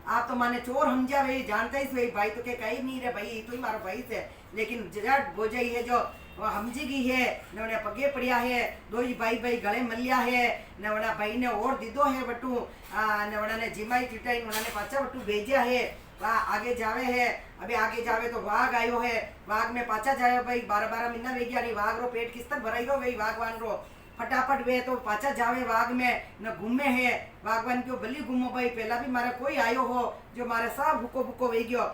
आप तो माने चोर समझा वे जानता ही सही भाई तो के कहीं नहीं रे भाई तो ही मारो भाई से लेकिन जट बोझई है जो समझी गई है ने उन्हें पगे पड़िया है दो ही भाई भाई गले मलिया है ने उन्हें भाई ने और दीदो है बटू ने उन्होंने जिमाई चिटाई उन्होंने पाचा बटू भेजा है वहाँ आगे जावे है अभी आगे जावे तो वाघ आयो है वाघ में पाचा जाए भाई 12-12 महीना वे गया नहीं वाघ रो पेट किस तरह भराई रो भाई वाघवान रो फटाफट वे तो पाचा जावे वाघ में न घूमे है वाघवान क्यों भली घूमो भाई पहला भी मारे कोई आयो हो जो मारे सब भूको भूको वे गयो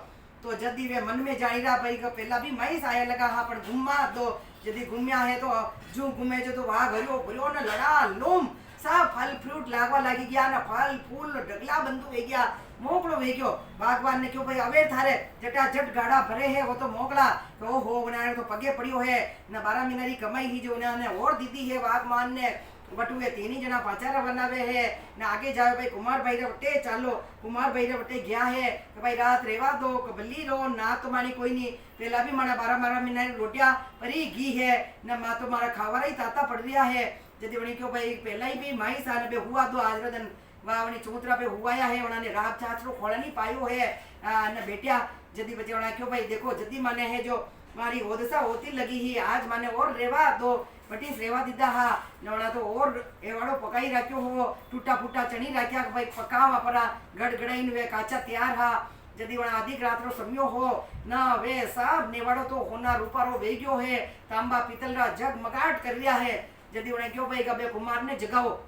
तो जदी वे मन में जाई रहा भाई पहला भी माइस आया लगा हाँ पर घूमा तो जदी घूमया है तो जो घूमे जो तो वाघ हरियो भरियो न लड़ा लोम सब फल फ्रूट लागवा लागी गया ना फल फूल ढगला बंधु वे गया मोकलो वे गयो भगवान ने क्यों भाई अवेर थारे जटा जट गाड़ा भरे है वो तो मोकला तो हो उन्होंने तो पगे पड़ियो है न 12 महीना की कमाई ही जो उन्होंने और दीदी है वाघमान ने बटुए तीन ही जना पाचारा बनावे है न आगे जावे भाई कुमार भाई रे वटे चालो कुमार भाई रे वटे गया है कि भाई रात रेवा दो बल्ली रो ना तो मानी कोई नहीं पहला भी मारा 12 महीना रोटिया परी घी है न मा तो मारा खावारा ही ताता पड़ रहा है जदी वणी क्यों भाई पहला ही भी माई सान बे हुआ दो आज रदन वावनी चौतरा पे हुआया है उन्होंने रात चाचरो खोला नहीं पायो है न बेटिया जदी बचे उन्होंने क्यों भाई देखो जदी माने है जो मारी ओदसा होती लगी ही आज माने और रेवा दो बटीस रेवा दीदा हा नवड़ा तो और एवाड़ो पकाई राख्यो हो टूटा फूटा चनी राख्या भाई पकावा परा गड़गड़ाइन वे काचा तैयार हा जदी वणा अधिक रात्रो सम्यो हो न वे सब नेवाड़ो तो होना रूपारो वेग्यो है तांबा पीतल रा जगमगाट कर रिया है जदी वणे क्यों भाई कबे कुमार ने जगाओ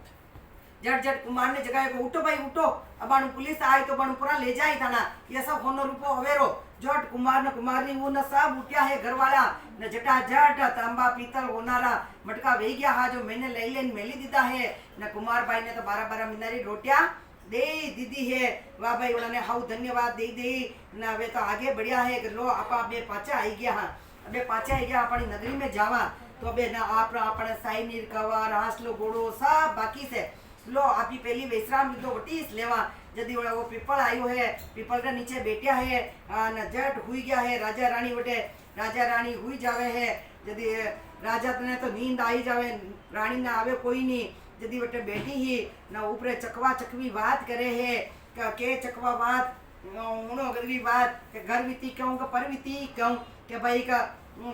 जट जट कुमार ने जगाए को उठो भाई उठो अब पुलिस आई तो बणु पूरा ले जाई थाना ये सब होनो रूपो अवेरो जट कुमार ने कुमारनी वो न सब उठ्या है घर वाला न जटा जट तांबा पीतल होनारा मटका वे गया हा जो मैंने ले लेन मेली दीदा है न कुमार भाई ने तो 12-12 मिनारी रोटिया दे दीदी है वाह भाई उन्होंने हाउ धन्यवाद दे दे न वे तो आगे बढ़िया है कि लो आपा बे पाचा आई गया हाँ अबे पाचा आई गया अपनी नगरी में जावा तो अबे ना आप अपने साई नीर कवर हासलो गोड़ो सब बाकी से लो आपकी पहली विश्राम लीधो वटीस लेवा जदी वो पीपल आयो है पीपल के नीचे बैठा है न जट हुई गया है राजा रानी वटे राजा रानी हुई जावे है जदी राजा ने तो नींद आई जावे रानी ना आवे कोई नहीं जदी वटे बैठी ही न ऊपरे चकवा चकवी बात करे है के चकवा बात उनो गरवी बात के घर बीती क्यों का परवीती क्यों के भाई का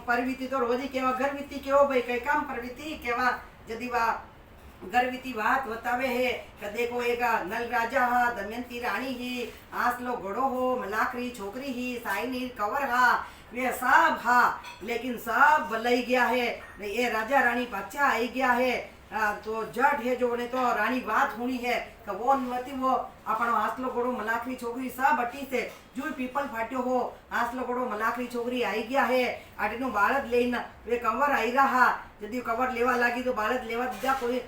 परवीती तो रोजी केवा घर बीती क्यों भाई कई काम परवीती केवा जदी वा गर्विती बात बतावे है कि देखो एक नल राजा हा दमयंती रानी ही आसलो घोड़ो हो मलाकरी छोकरी ही साइनीर कंवर हा वे सब हा लेकिन सब बलई गया है ये राजा रानी पाचा आई गया है तो जट है जो ने तो रानी बात होनी है कि वो नती वो अपनो आसलो घोड़ो मलाकरी छोकरी सब अटी से जो पीपल फाट्यो हो आसलो घोड़ो मलाकरी छोकरी आई गया है आटनो बालद लेना वे कंवर आई रहा यदि कंवर लेवा लागी तो बालद लेवा दीदा कोई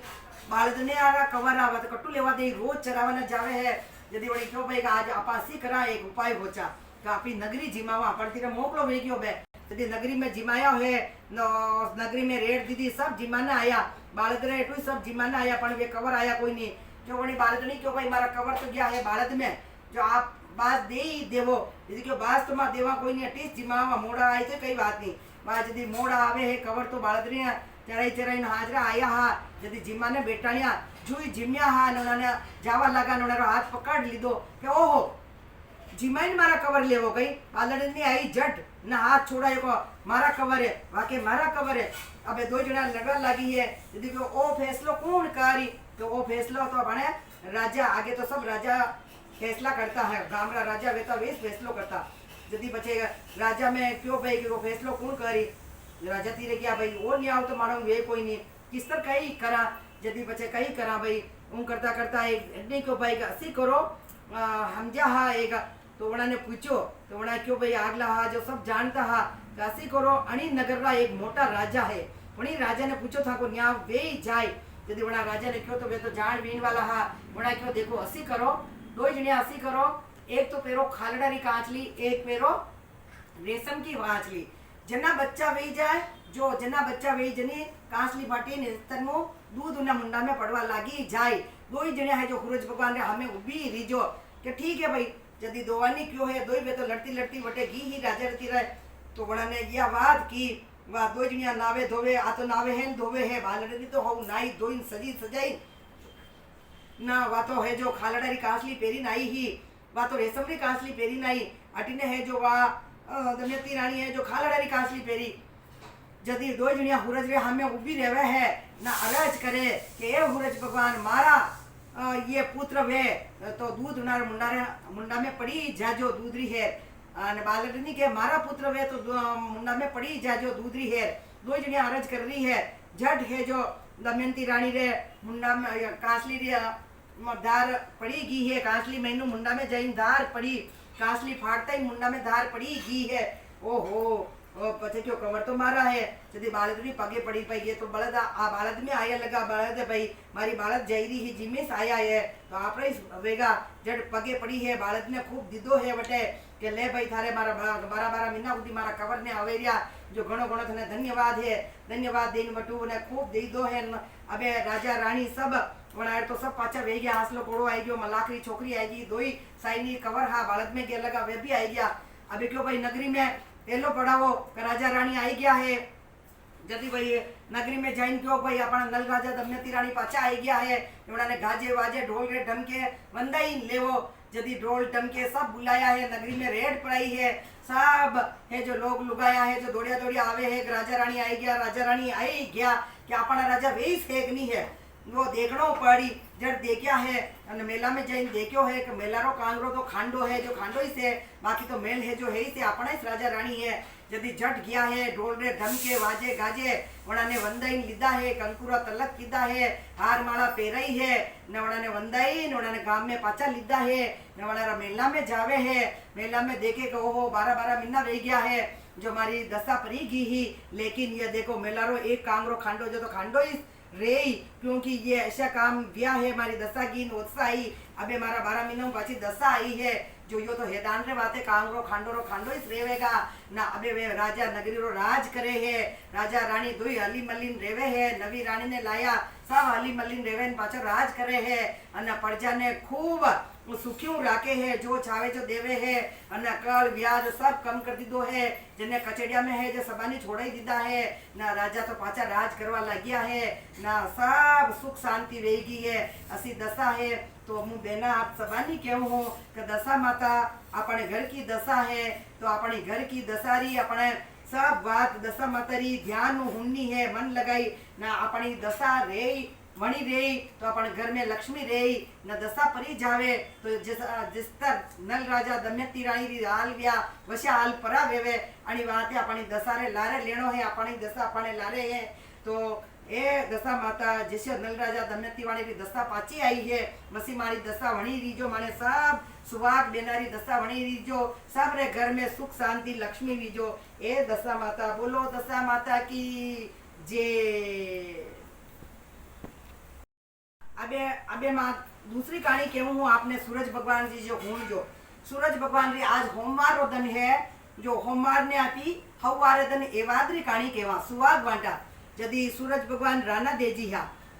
बालद ने आगा कंवर आवा तो कट्टू लेवा दे रोज चरावना जावे है यदि वणी क्यों भाई आज अपासी करा एक उपाय होचा कि आपी नगरी जिमावा पड़ती रे मोकलो वे गयो बे यदि नगरी में जिमाया है नगरी में रेड दीदी सब जिमाना आया बालद रे एटू सब जिमाना आया पण वे कंवर आया कोई नहीं जो वणी बालद नहीं क्यों भाई मारा कंवर तो गया है बालद में जो आप बास दे ही देवो यदि क्यों बास तो मा देवा कोई नहीं अटीस जिमावा मोड़ा आई तो कई बात नहीं बाज यदि मोड़ा आवे है कंवर तो बालद रे चराई चराई हाजरा आया हा यदि जिमा ने बेटाणिया जुई जिम्या हा उन्होंने जावा लगा उन्होंने हाथ पकड़ लीधो कि ओहो જીમાઈને મારા કવર લેવો ગઈ પાલડની आई झट ना हाथ छोड़ा को मारा कवर है वाके मारा कवर है अबे दो जना लड़वा लगी है यदि को ओ फैसलो कौन करी तो ओ फैसलो तो बने राजा आगे तो सब राजा फैसला करता है गामरा राजा वे तो वेस फैसलो करता यदि बचे राजा में क्यों भाई कि वो फैसलो कौन करी राजा तीरे क्या भाई वो नहीं आओ तो मानो वे कोई नहीं किस तरह कहीं करा यदि बचे कहीं करा भाई हूँ करता करता एक नहीं क्यों भाई असी करो हम जा हा एक तो वड़ा ने पूछो तो वड़ा क्यों भाई आगला हा जो सब जानता हा असी करो अणी नगर का एक मोटा राजा है वही राजा ने पूछो था को न्या वे जाए यदि वड़ा राजा ने क्यों तो वे तो जान बीन वाला हा वड़ा क्यों देखो असी करो दो जणिया असी करो एक तो पेरो खालड़ा री कांचली एक पेरो रेशम की वांचली जना बच्चा वही जाए जो जना बच्चा वही जनी कांचली फाटी ने तन्मो दूध उना मुंडा में पड़वा लागी जाए दो ही जने है जो सूरज भगवान ने हमें उभी रीजो कि ठीक है भाई यदि दोवानी क्यों है दो ही तो लड़ती लड़ती बटेगी ही राजा रहती रहे तो बड़ा ने यह बात की वह दो जनिया नावे धोवे आ तो नावे है धोवे है बालड़ी तो हो नाई दो इन सजी सजाई ना वह तो है जो खालड़ा री कांचली पेरी नाई ही वह तो रेशम री कांचली पेरी नाई अटीने है जो वह दमयंती रानी है जो खालड़ा री कांचली पेरी यदि दो जनिया हुरज रे हमें उभी रहवे है ना अरज करे कि ए हुरज भगवान मारा ये पुत्र वे तो दूध उनार मुंडा में पड़ी जाजो दूधरी है અને બાલકની के मारा पुत्र वे तो मुंडा में पड़ी जाजो दूधरी है दो जनिया अरज कर रही है झट है जो दमयंती रानी रे मुंडा में कांसली रे धार पड़ी गई है कांसली मैनू मुंडा में जैन धार पड़ी कांसली फाटता ही मुंडा में धार पड़ी गई है ओहो पछे क्यों कवर तो मारा है यदि बालद भी पगे पड़ी पाई है तो बलद आ बालद में आया लगा बलद भाई मारी बालद जयरी ही जिम्मेस आया है तो आप वेगा जड़ पगे पड़ी है बालद ने खूब दीदो है बटे के ले भाई थारे मारा 12 महीना उदी मारा कवर ने आवेरिया जो घणो घणो थने धन्यवाद है धन्यवाद देन बटू ने खूब दीदो है अबे राजा रानी सब वणार तो सब पाछा वे गया हासलो कोड़ो आई गयो मलाकरी छोकरी आई गई दोई साईनी कवर हा बालद में के लगा वे भी आई गया अबे क्यों भाई नगरी में एलो पढ़ावो कि राजा रानी आई गया है यदि भाई नगरी में जाइन क्यों भाई अपना नल राजा दमयंती रानी पाछा आई गया है उन्होंने गाजे वाजे ढोल रे ढमके वंदाई लेवो यदि ढोल ढमके सब बुलाया है नगरी में रेड पड़ाई है सब है जो लोग लुगाया है जो दौड़िया दौड़िया आवे है कि राजा रानी आई गया राजा रानी आई गया कि अपना राजा वे सेगनी है वो देखनो पड़ी जड़ देखा है और मेला में जैन देखो है कि मेला रो कांगरो तो खांडो है जो खांडो ही से बाकी तो मेल है जो है ही से अपना ही राजा रानी है यदि जट गया है ढोल रे ढमके वाजे गाजे वणाने वंदाई लीधा है कंकुरा तलक कीधा है हार माला पेराई है न वणाने वंदाई न वणाने गाम में पाचा लीधा है न वणारा मेला में जावे है मेला में देखे कि ओहो 12 महीना रह गया है जो हमारी दशा परी गई ही लेकिन ये देखो मेला रो एक कांगरो खांडो जो तो खांडो ही रे क्योंकि ये ऐसा काम दिया है हमारी दशा की उत्साह आई अबे हमारा 12 महीनों पाची दशा आई है जो यो तो हेदान रे बाते कांगरो खांडो इस रेवेगा ना अबे वे राजा नगरी रो राज करे है राजा रानी दुई हली मलिन रेवे है नवी रानी ने लाया सब हली मलिन रेवे पाछो राज करे है अने प्रजा ने खूब सुखियों राखे है जो छावे जो देवे है अने कल ब्याज सब कम कर दीदो है जिन्हें कचेड़िया में है जो सबानी छोड़ाई दीदा है ना राजा तो पाचा राज करवा लगिया है ना सब सुख शांति वेगी है असी दशा है तो मु बेना आप सबानी कहूँ हूँ कि दशा माता अपने घर की दशा है तो अपने घर की दशारी अपने सब बात दशा माता री ध्यान हुन्नी है मन लगाई ना अपनी दशा रे वणी रे तो अपन घर में लक्ष्मी रे न दशा परी जावे तो जिस तर नल राजा दमयंती रानी री हाल व्या वशा हाल परा वेवे आणि वाते अपनी दशा रे लारे लेनो है अपनी दशा अपने लारे है तो ए दशा माता जैसे नल राजा दमयंती वाणी री दशा पाची आई है वसी मारी दशा वणी री जो माने सब सुहाग देनारी दशा वणी री जो सब रे घर में सुख शांति लक्ष्मी री जो ए दशा माता बोलो दशा माता की जय। अबे अबे माँ दूसरी कहानी कहूँ हूँ आपने सूरज भगवान जी जो हूँ जो सूरज भगवान री आज होमवार रो दिन है जो होमवार ने आपी हवारे दिन एवादरी कहानी कहवा सुहाग वाटा यदि सूरज भगवान राना देजी हा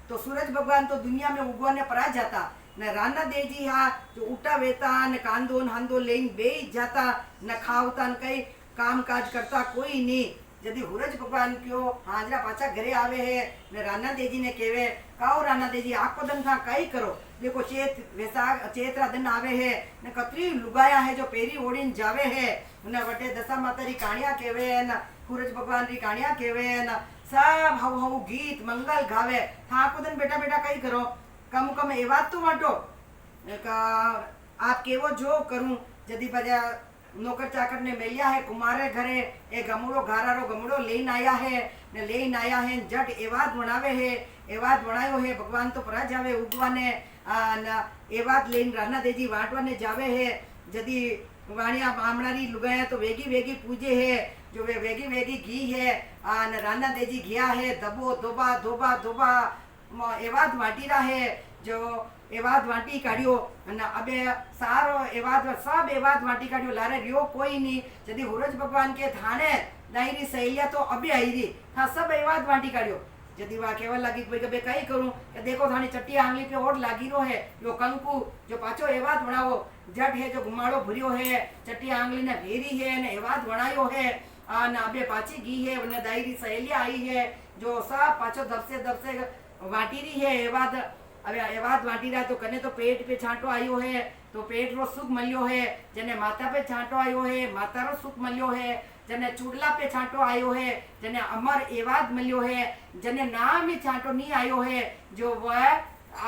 तो सूरज भगवान तो दुनिया में उगवाने परा जाता न राना देजी हा जो उठा वेता न कांदो न हंदो लेन बेच जाता न खावता न कई काम काज करता कोई नहीं यदि सूरज भगवान क्यों हाजरा पाछा घरे आवे है ने राना देजी ने केवे काओ राना देजी आखो दिन था कई करो देखो चेत वैसाख चैत्र दिन आवे है ने कतरी लुगाया है जो पेरी ओढ़ीने जावे है ने वटे दशा माता री कहानियां केवे न सूरज भगवान री कहानियां केवे न सब हव हव गीत मंगल गावे थाको दिन बेटा बेटा कई करो कम कम ए बात तो वाटो आप केवो जो करूं जदी बजा नौकर चाकर ने मेलिया है कुमारे घरे ए गमड़ो घारारो गमड़ो लेन आया है ने लेन आया है जट एवाद बनावे है एवाद बनायो है भगवान तो परा जावे उगवाने न एवाद लेन राना देजी वाटवाने जावे है जदी वाणिया बामणारी लुगाया तो वेगी वेगी पूजे है जो वे वेगी वेगी घी है न राना देजी घिया है दबो दोबा दोबा दोबा एवाद वाटीरा है जो एवाद वाटी काढ़ियो અને अबे सारो एवाद सब एवाद वाटी काढ़ियो लारे रियो कोई नहीं यदि सूरज भगवान के थाने दायरी सहेलिया तो अबे आईरी था सब एवाद वाटी काढ़ियो यदि वा केवल लगी भाई के कई करूं कि देखो थानी चट्टी आंगली पे और लागी रो है यो कंकु जो पाछो एवाद बनावो जट है जो घुमाड़ो भरियो है चट्टी आंगली ने भेरी है ने एवाद बनायो है અને अबे पाची घी है ने दायरी सहेलिया आई है जो सब पाछो दबसे वाटी रही है एवाद अबे एवाद वाटी रहा तो कने तो पेट पे छांटो आयो है तो पेट रो सुख मल्यो है जने माता पे छांटो आयो है माता रो सुख मल्यो है जने चूड़ला पे छांटो आयो है जने अमर एवाद मल्यो है जने नाम ही छांटो नहीं आयो है जो वह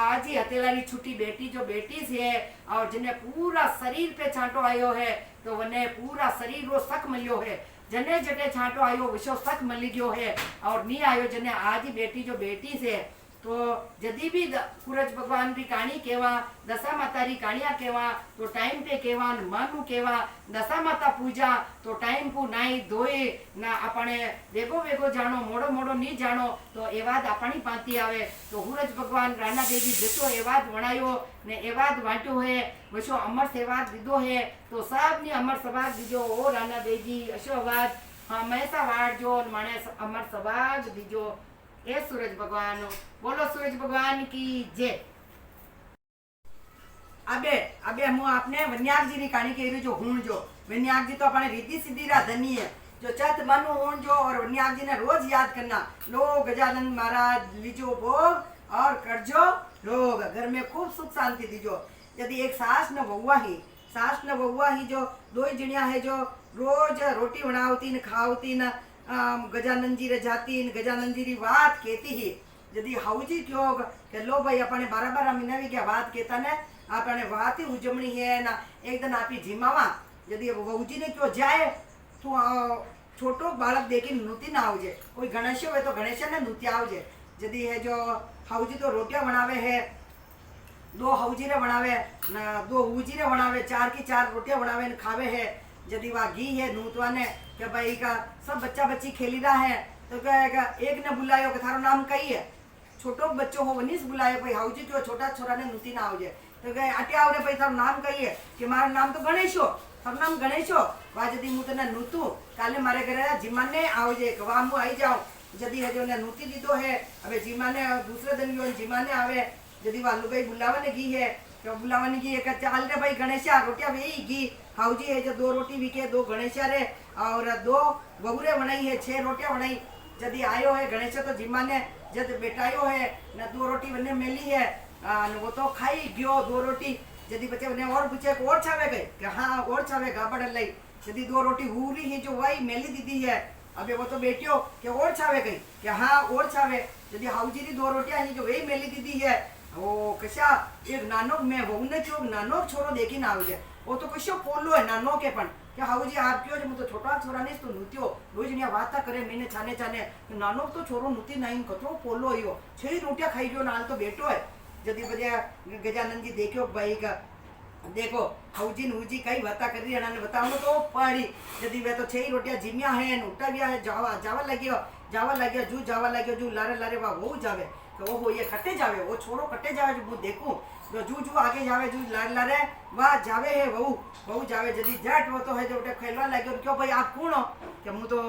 आज ही हथेलारी छुट्टी बेटी जो बेटी है और जिन्हें पूरा शरीर पे छांटो आयो है तो वने पूरा शरीर रो सख मल्यो है जने जटे छांटो आयो विशो सख मली गयो है और नहीं आयो जने आज ही बेटी जो बेटी से तो जदी भी सूरज भगवान की कहानी केवा दशा माता री कहानियां केवा तो टाइम पे केवा मानू केवा दशा माता पूजा तो टाइम को नाई धोए ना अपने वेगो वेगो जानो मोड़ो मोड़ो नहीं जानो तो एवाद अपनी पाती आवे तो सूरज भगवान राणा देवी जतो एवाद वणायो ने एवाद वाट्यो है वशो अमर सेवाद दीदो है तो सब ने अमर सवाद दीजो ओ राणा देवी अशोवाद हमेशा वाड़जो माने अमर सवाद दीजो ए सूरज भगवान बोलो सूरज भगवान की जय। अबे अबे हूँ आपने वन्याग जी की कहानी कह रही जो हूं जो वन्याग जी तो अपने रिद्धि सिद्धि रा धनी है जो चत मनु हूं जो और वन्याग जी ने रोज याद करना लो गजानंद महाराज लीजो भोग और करजो रोग घर में खूब सुख शांति दीजो यदि एक सास न वहुआ ही जो दो ही जणिया है जो रोज रोटी बनावती न खावती न गजानंद जी रे जाती गजानंद जी री बात कहती ही यदि हाउजी क्यों के लो भाई अपने 12 महीना भी क्या बात कहता ने अपने बात ही उजमणी है ना एक दिन आप ही जिमावा यदि वहुजी ने क्यों जाए तो छोटो बालक देखी नृत्य ना आवजे कोई गणेश हो तो गणेश ने नृत्य आवजे यदि है जो हाउजी तो रोटियां बनावे है दो हाउजी रे बनावे न दो हुजी रे बनावे 4 की 4 रोटियां बनावे न खावे है यदि वह घी है नूतवा ने कि भाई का सब बच्चा बच्ची खेली रहा है तो कहेगा एक ने बुलायो कि थारो नाम कई है छोटो बच्चो हो वनीस बुलायो भाई हाउजी क्यों छोटा छोरा ने नूती ना आवजे तो कहे आटे आवरे भाई थारो नाम कई है कि मारा नाम तो गणेश हो थारो नाम गणेश हो वा यदि मु तने नूतू काले मारे घरे जीमाने आवजे कि वा मु आई जाऊं यदि है जो ने नूती दीदो है अबे जीमाने दूसरे दिन जो जीमाने आवे यदि वालू भाई बुलावाने घी है तो बुलावाने घी है चाल रे भाई गणेशा रोटियां वे घी हाउजी है जो 2 रोटी विके 2 गणेशा रे और 2 बहुरे बनाई है 6 रोटियां बनाई यदि आयो है गणेश तो जिम्मा ने जब बेटायो है न 2 रोटी बने मेली है वो तो खाई गयो 2 रोटी यदि बच्चे बने और पूछे और छावे गए कि हाँ और छावे गाबड़ लई यदि 2 रोटी हुरी है जो वही मेली दीदी है अबे वो तो बेटियो कि और छावे गई कि हाँ और छावे यदि हाउजी री 2 रोटियां ही जो वही मेली दीदी है वो कशा एक नानो में वो ने क्यों नानो छोरो देखी ना आवजे वो तो कशो पोलो है नानो के पण कि हाउजी आप क्यों जो तो छोटा छोरा नहीं तो नृत्यो रोज ने वाता करे मैंने छाने छाने नानो तो छोरो नृत्य नहीं कतरो पोलो यो 6 रोटियां खाई गयो नाल तो बेटो है यदि बजे गजानंद जी देखो भाई का देखो हाउजी नूजी कई वाता कर रही है बताओ तो पड़ी यदि वे तो 6 रोटियां जिमिया है उठा गया है जावा लगे जू जावा लगे जू लारे लारे वा वो जावे तो वो ये कटे जावे वो छोरो कटे जावे जो देखूं जो जू आगे जावे जू लारे लारे वाह जावे है वो जावे यदि जट वो तो है जो खेलवा लगे क्यों भाई आप कौन हो कि हूँ तो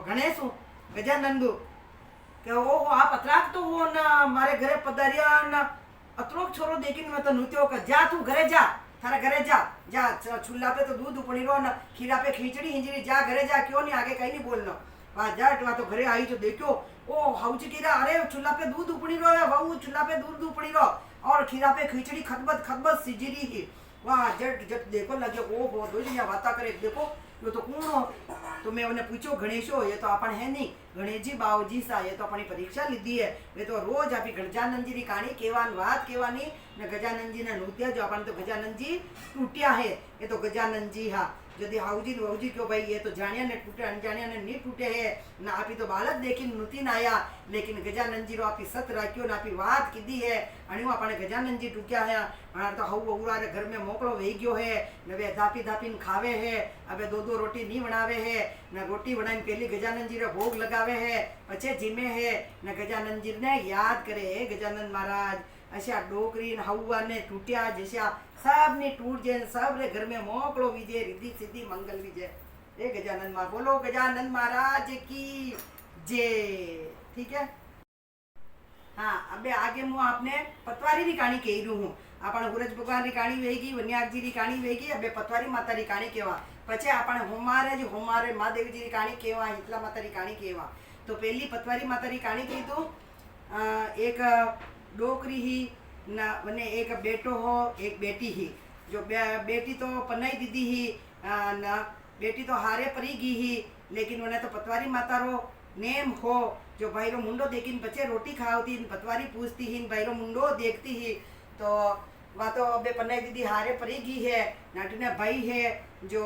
गणेश हूँ गजानंदू कि वो आप अतराक तो वो ना मारे घरे पधारिया ना अतरोक छोरो देखी मैं तो नृत्यो का जा तू घरे जा थारा घरे जा चूल्हा पे तो दूध उपड़ी रो ना खीरा पे खींचड़ी हिंजरी जा घरे जा क्यों नहीं आगे कहीं नहीं बोलना वहाँ जा वहाँ तो घरे आई जो देखो ओ हाउजी कीरा अरे चूल्हा पे दूध उपड़ी रो है वहू चूल्हा पे दूध उपड़ी रो और खीरा पे खिचड़ी खतबत खतबत सिजी रही है। वाह जट जट देखो लगे ओ हो दो जनिया वाता करे देखो यो तो कौन हो। तो मैं उन्हें पूछो गणेशो ये तो अपन है नहीं गणेश जी बाबूजी सा ये तो अपनी परीक्षा लीधी है वे तो रोज आप गजानंद जी की कहानी केवान बात केवानी ने गजानंद जी ने नृत्य जो अपन तो गजानंद जी टूटिया है ये तो गजानंद जी हाँ यदि हाउजी वाउजी क्यों भाई ये तो जानिया ने टूटे अनजानिया ने नहीं टूटे है ना आपी तो बालक देखी नृत्य आया लेकिन गजानंद जी रो आपी सत राख्यो ना आपी बात कीधी है अणियो अपने गजानंद जी टूक्या है अणार तो हऊ उरा घर में मोकलो वही गयो है ने वे धापी धापीन खावे है अबे दो दो रोटी नहीं बनावे है ने रोटी बनाई पहली गजानंद जी रे भोग लगावे है पछे जिमे है ने गजानंद जी ने याद करे गजानंद महाराज अशा डोकरी हवा ने टूटिया जैसा सब ने टूट जाए सब रे घर में मोकलो विजय रिद्धि सिद्धि मंगल विजय ए गजानंद माँ बोलो गजानंद महाराज की जय। ठीक है हाँ अबे आगे मु आपने पतवारी की कहानी कही रू हूँ आपण सूरज भगवान की कहानी वेगी वन्याग जी की कहानी वेगी अबे पतवारी माता की कहानी केवा पछे आपण होमारे महादेव जी की कहानी केवा हितला माता की कहानी केवा। तो पहली पतवारी माता की कहानी कही तो एक डोकरी ही ना वने एक बेटो हो एक बेटी ही जो बेटी तो पनाई दीदी ही ना बेटी तो हारे परी गई ही लेकिन उन्हें तो पतवारी माता रो नेम हो जो भाई रो मुंडो देखी बच्चे रोटी खावती पतवारी पूछती ही भाई रो मुंडो देखती ही तो वह तो अबे पन्नाई दीदी हारे परी गई है नाटने भाई है जो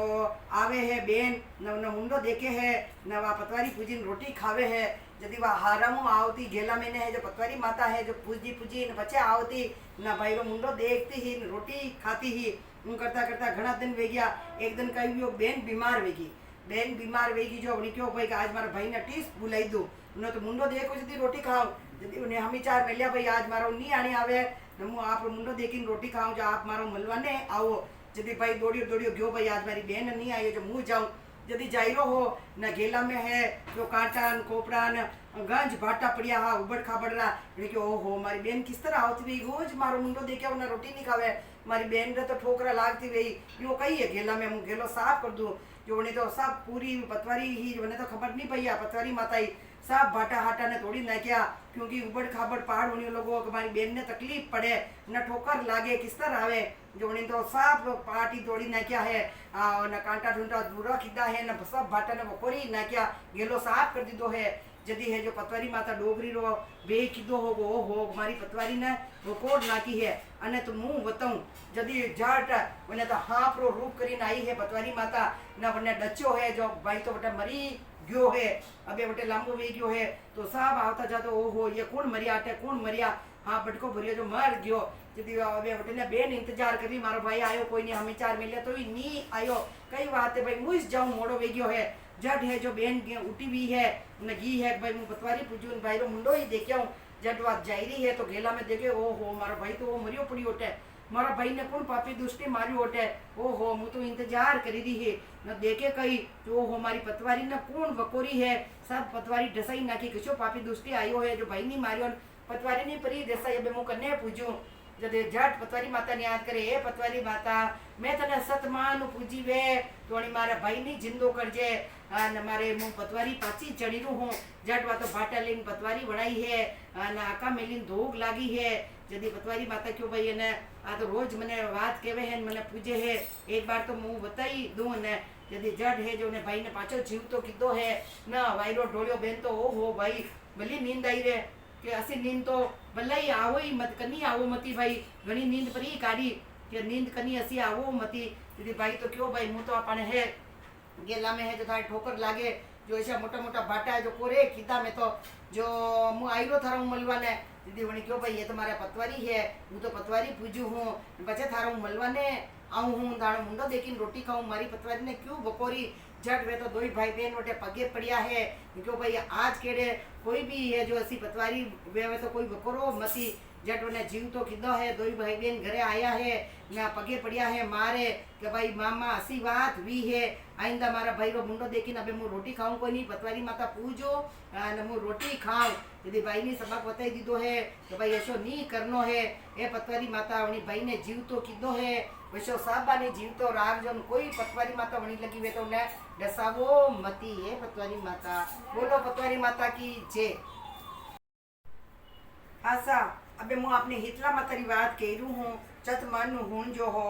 आवे है बेन न मुंडो देखे है न वह पतवारी पूजी रोटी खावे है यदि वह हारामू आवती घेला मैंने है जो पतवारी माता है जो पूजी पूजी न बच्चे आवती न भाई रो मुंडो देखती ही न रोटी खाती ही उन करता करता घना दिन वे गया एक दिन कही वो बेन बीमार वेगी बेन बीमार वेगी जो उन्हें क्यों भाई आज मारा भाई ने टीस बुलाई दो उन्हें तो मुंडो देखो यदि रोटी खाओ यदि उन्हें हम चार मिलिया भाई आज मारो नहीं आने आवे न मु आप मुंडो देखी रोटी खाऊं जो आप मारो मलवाने आओ यदि भाई दौड़ियो दौड़ियो गयो भाई आज मारी बहन नहीं आई जो मुँह जाऊँ यदि जायरो हो न घेला में है जो कांटान कोपड़ान गंज भाटा पड़िया हा उबड़ खाबड़ रहा कि ओहो मारी बहन किस तरह आवती भाई रोज मारो मुंडो देखे उन्हें रोटी नहीं खावे मारी बहन रे तो ठोकरा लागती भाई यो कही है घेला में हूँ घेलो साफ कर दूँ जो उन्हें तो सब पूरी पतवारी ही उन्हें तो खबर नहीं पई पतवारी माता ही सब भाटा हाटा ने तोड़ी न क्या क्योंकि उबड़ खाबड़ पहाड़ उन्हीं लोगों को हमारी बहन ने तकलीफ पड़े न ठोकर लागे किस तरह आवे जो उन्हें तो सब पार्टी तोड़ी न क्या है न कांटा ढूंढा दूरा खिदा है न सब भाटा ने बकोरी न क्या गेलो साफ कर दीदो है जदी है जो पतवारी माता डोगरी रो बे कीधो हो मारी पतवारी ने रोकोड नाखी है अने तो मुँह बताऊँ जदी जाट उन्हें तो हाफ रो रूप करीने आई है पतवारी माता न बने डच्यो है जो भाई तो बटा मरी गयो है अबे बटे लांबो वे गयो है तो सब आवता जातो ओहो ये कौन मरिया अटे कौन मरिया हाँ बटको भरियो जो मर गयो जदी अबे बटे ने बेन इंतजार करी मारो भाई आयो कोई नहीं हमें चार मिले तो ही नी आयो कई बात है भाई मुझ जाऊं मोड़ो वे गयो है जट है जो बेन उठी हुई है न घी है भाई मु पतवारी पूजू भाई रो मुंडो ही देख्या जट बात जाई रही है तो घेला में देखे ओहो मारो भाई तो वो मरियो पड़ी होटे मारा भाई ने कौन पापी दुष्टि मारी होटे ओहो मु तो इंतजार करी रही है न देखे कही तो ओहो हमारी पतवारी ने कौन बकोरी है सब पतवारी ढसाई नाखी किसो पापी दुष्टि आयो है जो भाई नहीं मारियो पतवारी नहीं परी देसा ये मु कने पूजू जदे जट पतवारी माता ने याद करे हे पतवारी माता मैं तने सतमान पूजी वे तो मारा भाई नहीं जिंदो करजे न मारे मु पतवारी पाची चढ़ी रू हूँ जट वा तो भाटा लेन पतवारी बनाई है न आका मेलीन धोग लागी है जदी पतवारी माता क्यों भाई ने आ तो रोज मने बात केवे है मने पूजे है एक बार तो मुँह बताई दूँ ने यदि जड है जो ने भाई ने पाछो जीव तो कीधो है न वायरो ढोलियो बेन तो ओहो भाई भली नींद आई रे कि असी नींद तो भले ही आवो ही मत कनी आवो मती भाई घनी नींद परी काढ़ी कि नींद कनी असी आवो मती दीदी भाई तो क्यों भाई मुँह तो अपने है गेला में है जो थारे ठोकर लागे जो ऐसा मोटा मोटा भाटा है जो कोरे कीधा में तो जो मु आई रो थारा मलवाने दीदी वणी क्यों भाई ये तो मारा पतवारी है हूँ तो पतवारी पूजू हूँ बचे थारा मलवाने आऊँ हूँ दाड़ो मुंडो देखी रोटी खाऊँ मारी पतवारी ने क्यों बकोरी जट वे तो दो ही भाई बहन वोटे पगे पड़िया है क्यों भाई आज केड़े कोई भी है जो असी पतवारी वे तो कोई बकोरो मती जट ने जीव तो कीधो है दो ही भाई बहन घरे आया है ना पगे पड़िया है मारे कि भाई मामा असी बात हुई है आइंदा मारा भाई रो मुंडो देखी अबे मु रोटी खाऊं कोई नहीं पतवारी माता पूजो न मु रोटी खाऊं यदि भाई ने सबक बताई दीदो है कि भाई ऐसो नहीं करनो है ए पतवारी माता वनी भाई ने जीव तो कीधो है वैसो साबा ने जीव तो राग जो कोई पतवारी माता वनी लगी वे तो ने डसावो मती है पतवारी माता बोलो पतवारी माता की जय। आशा अबे मैं अपने हितला मातारी बात कह रू हूँ चत मन हूँ जो हो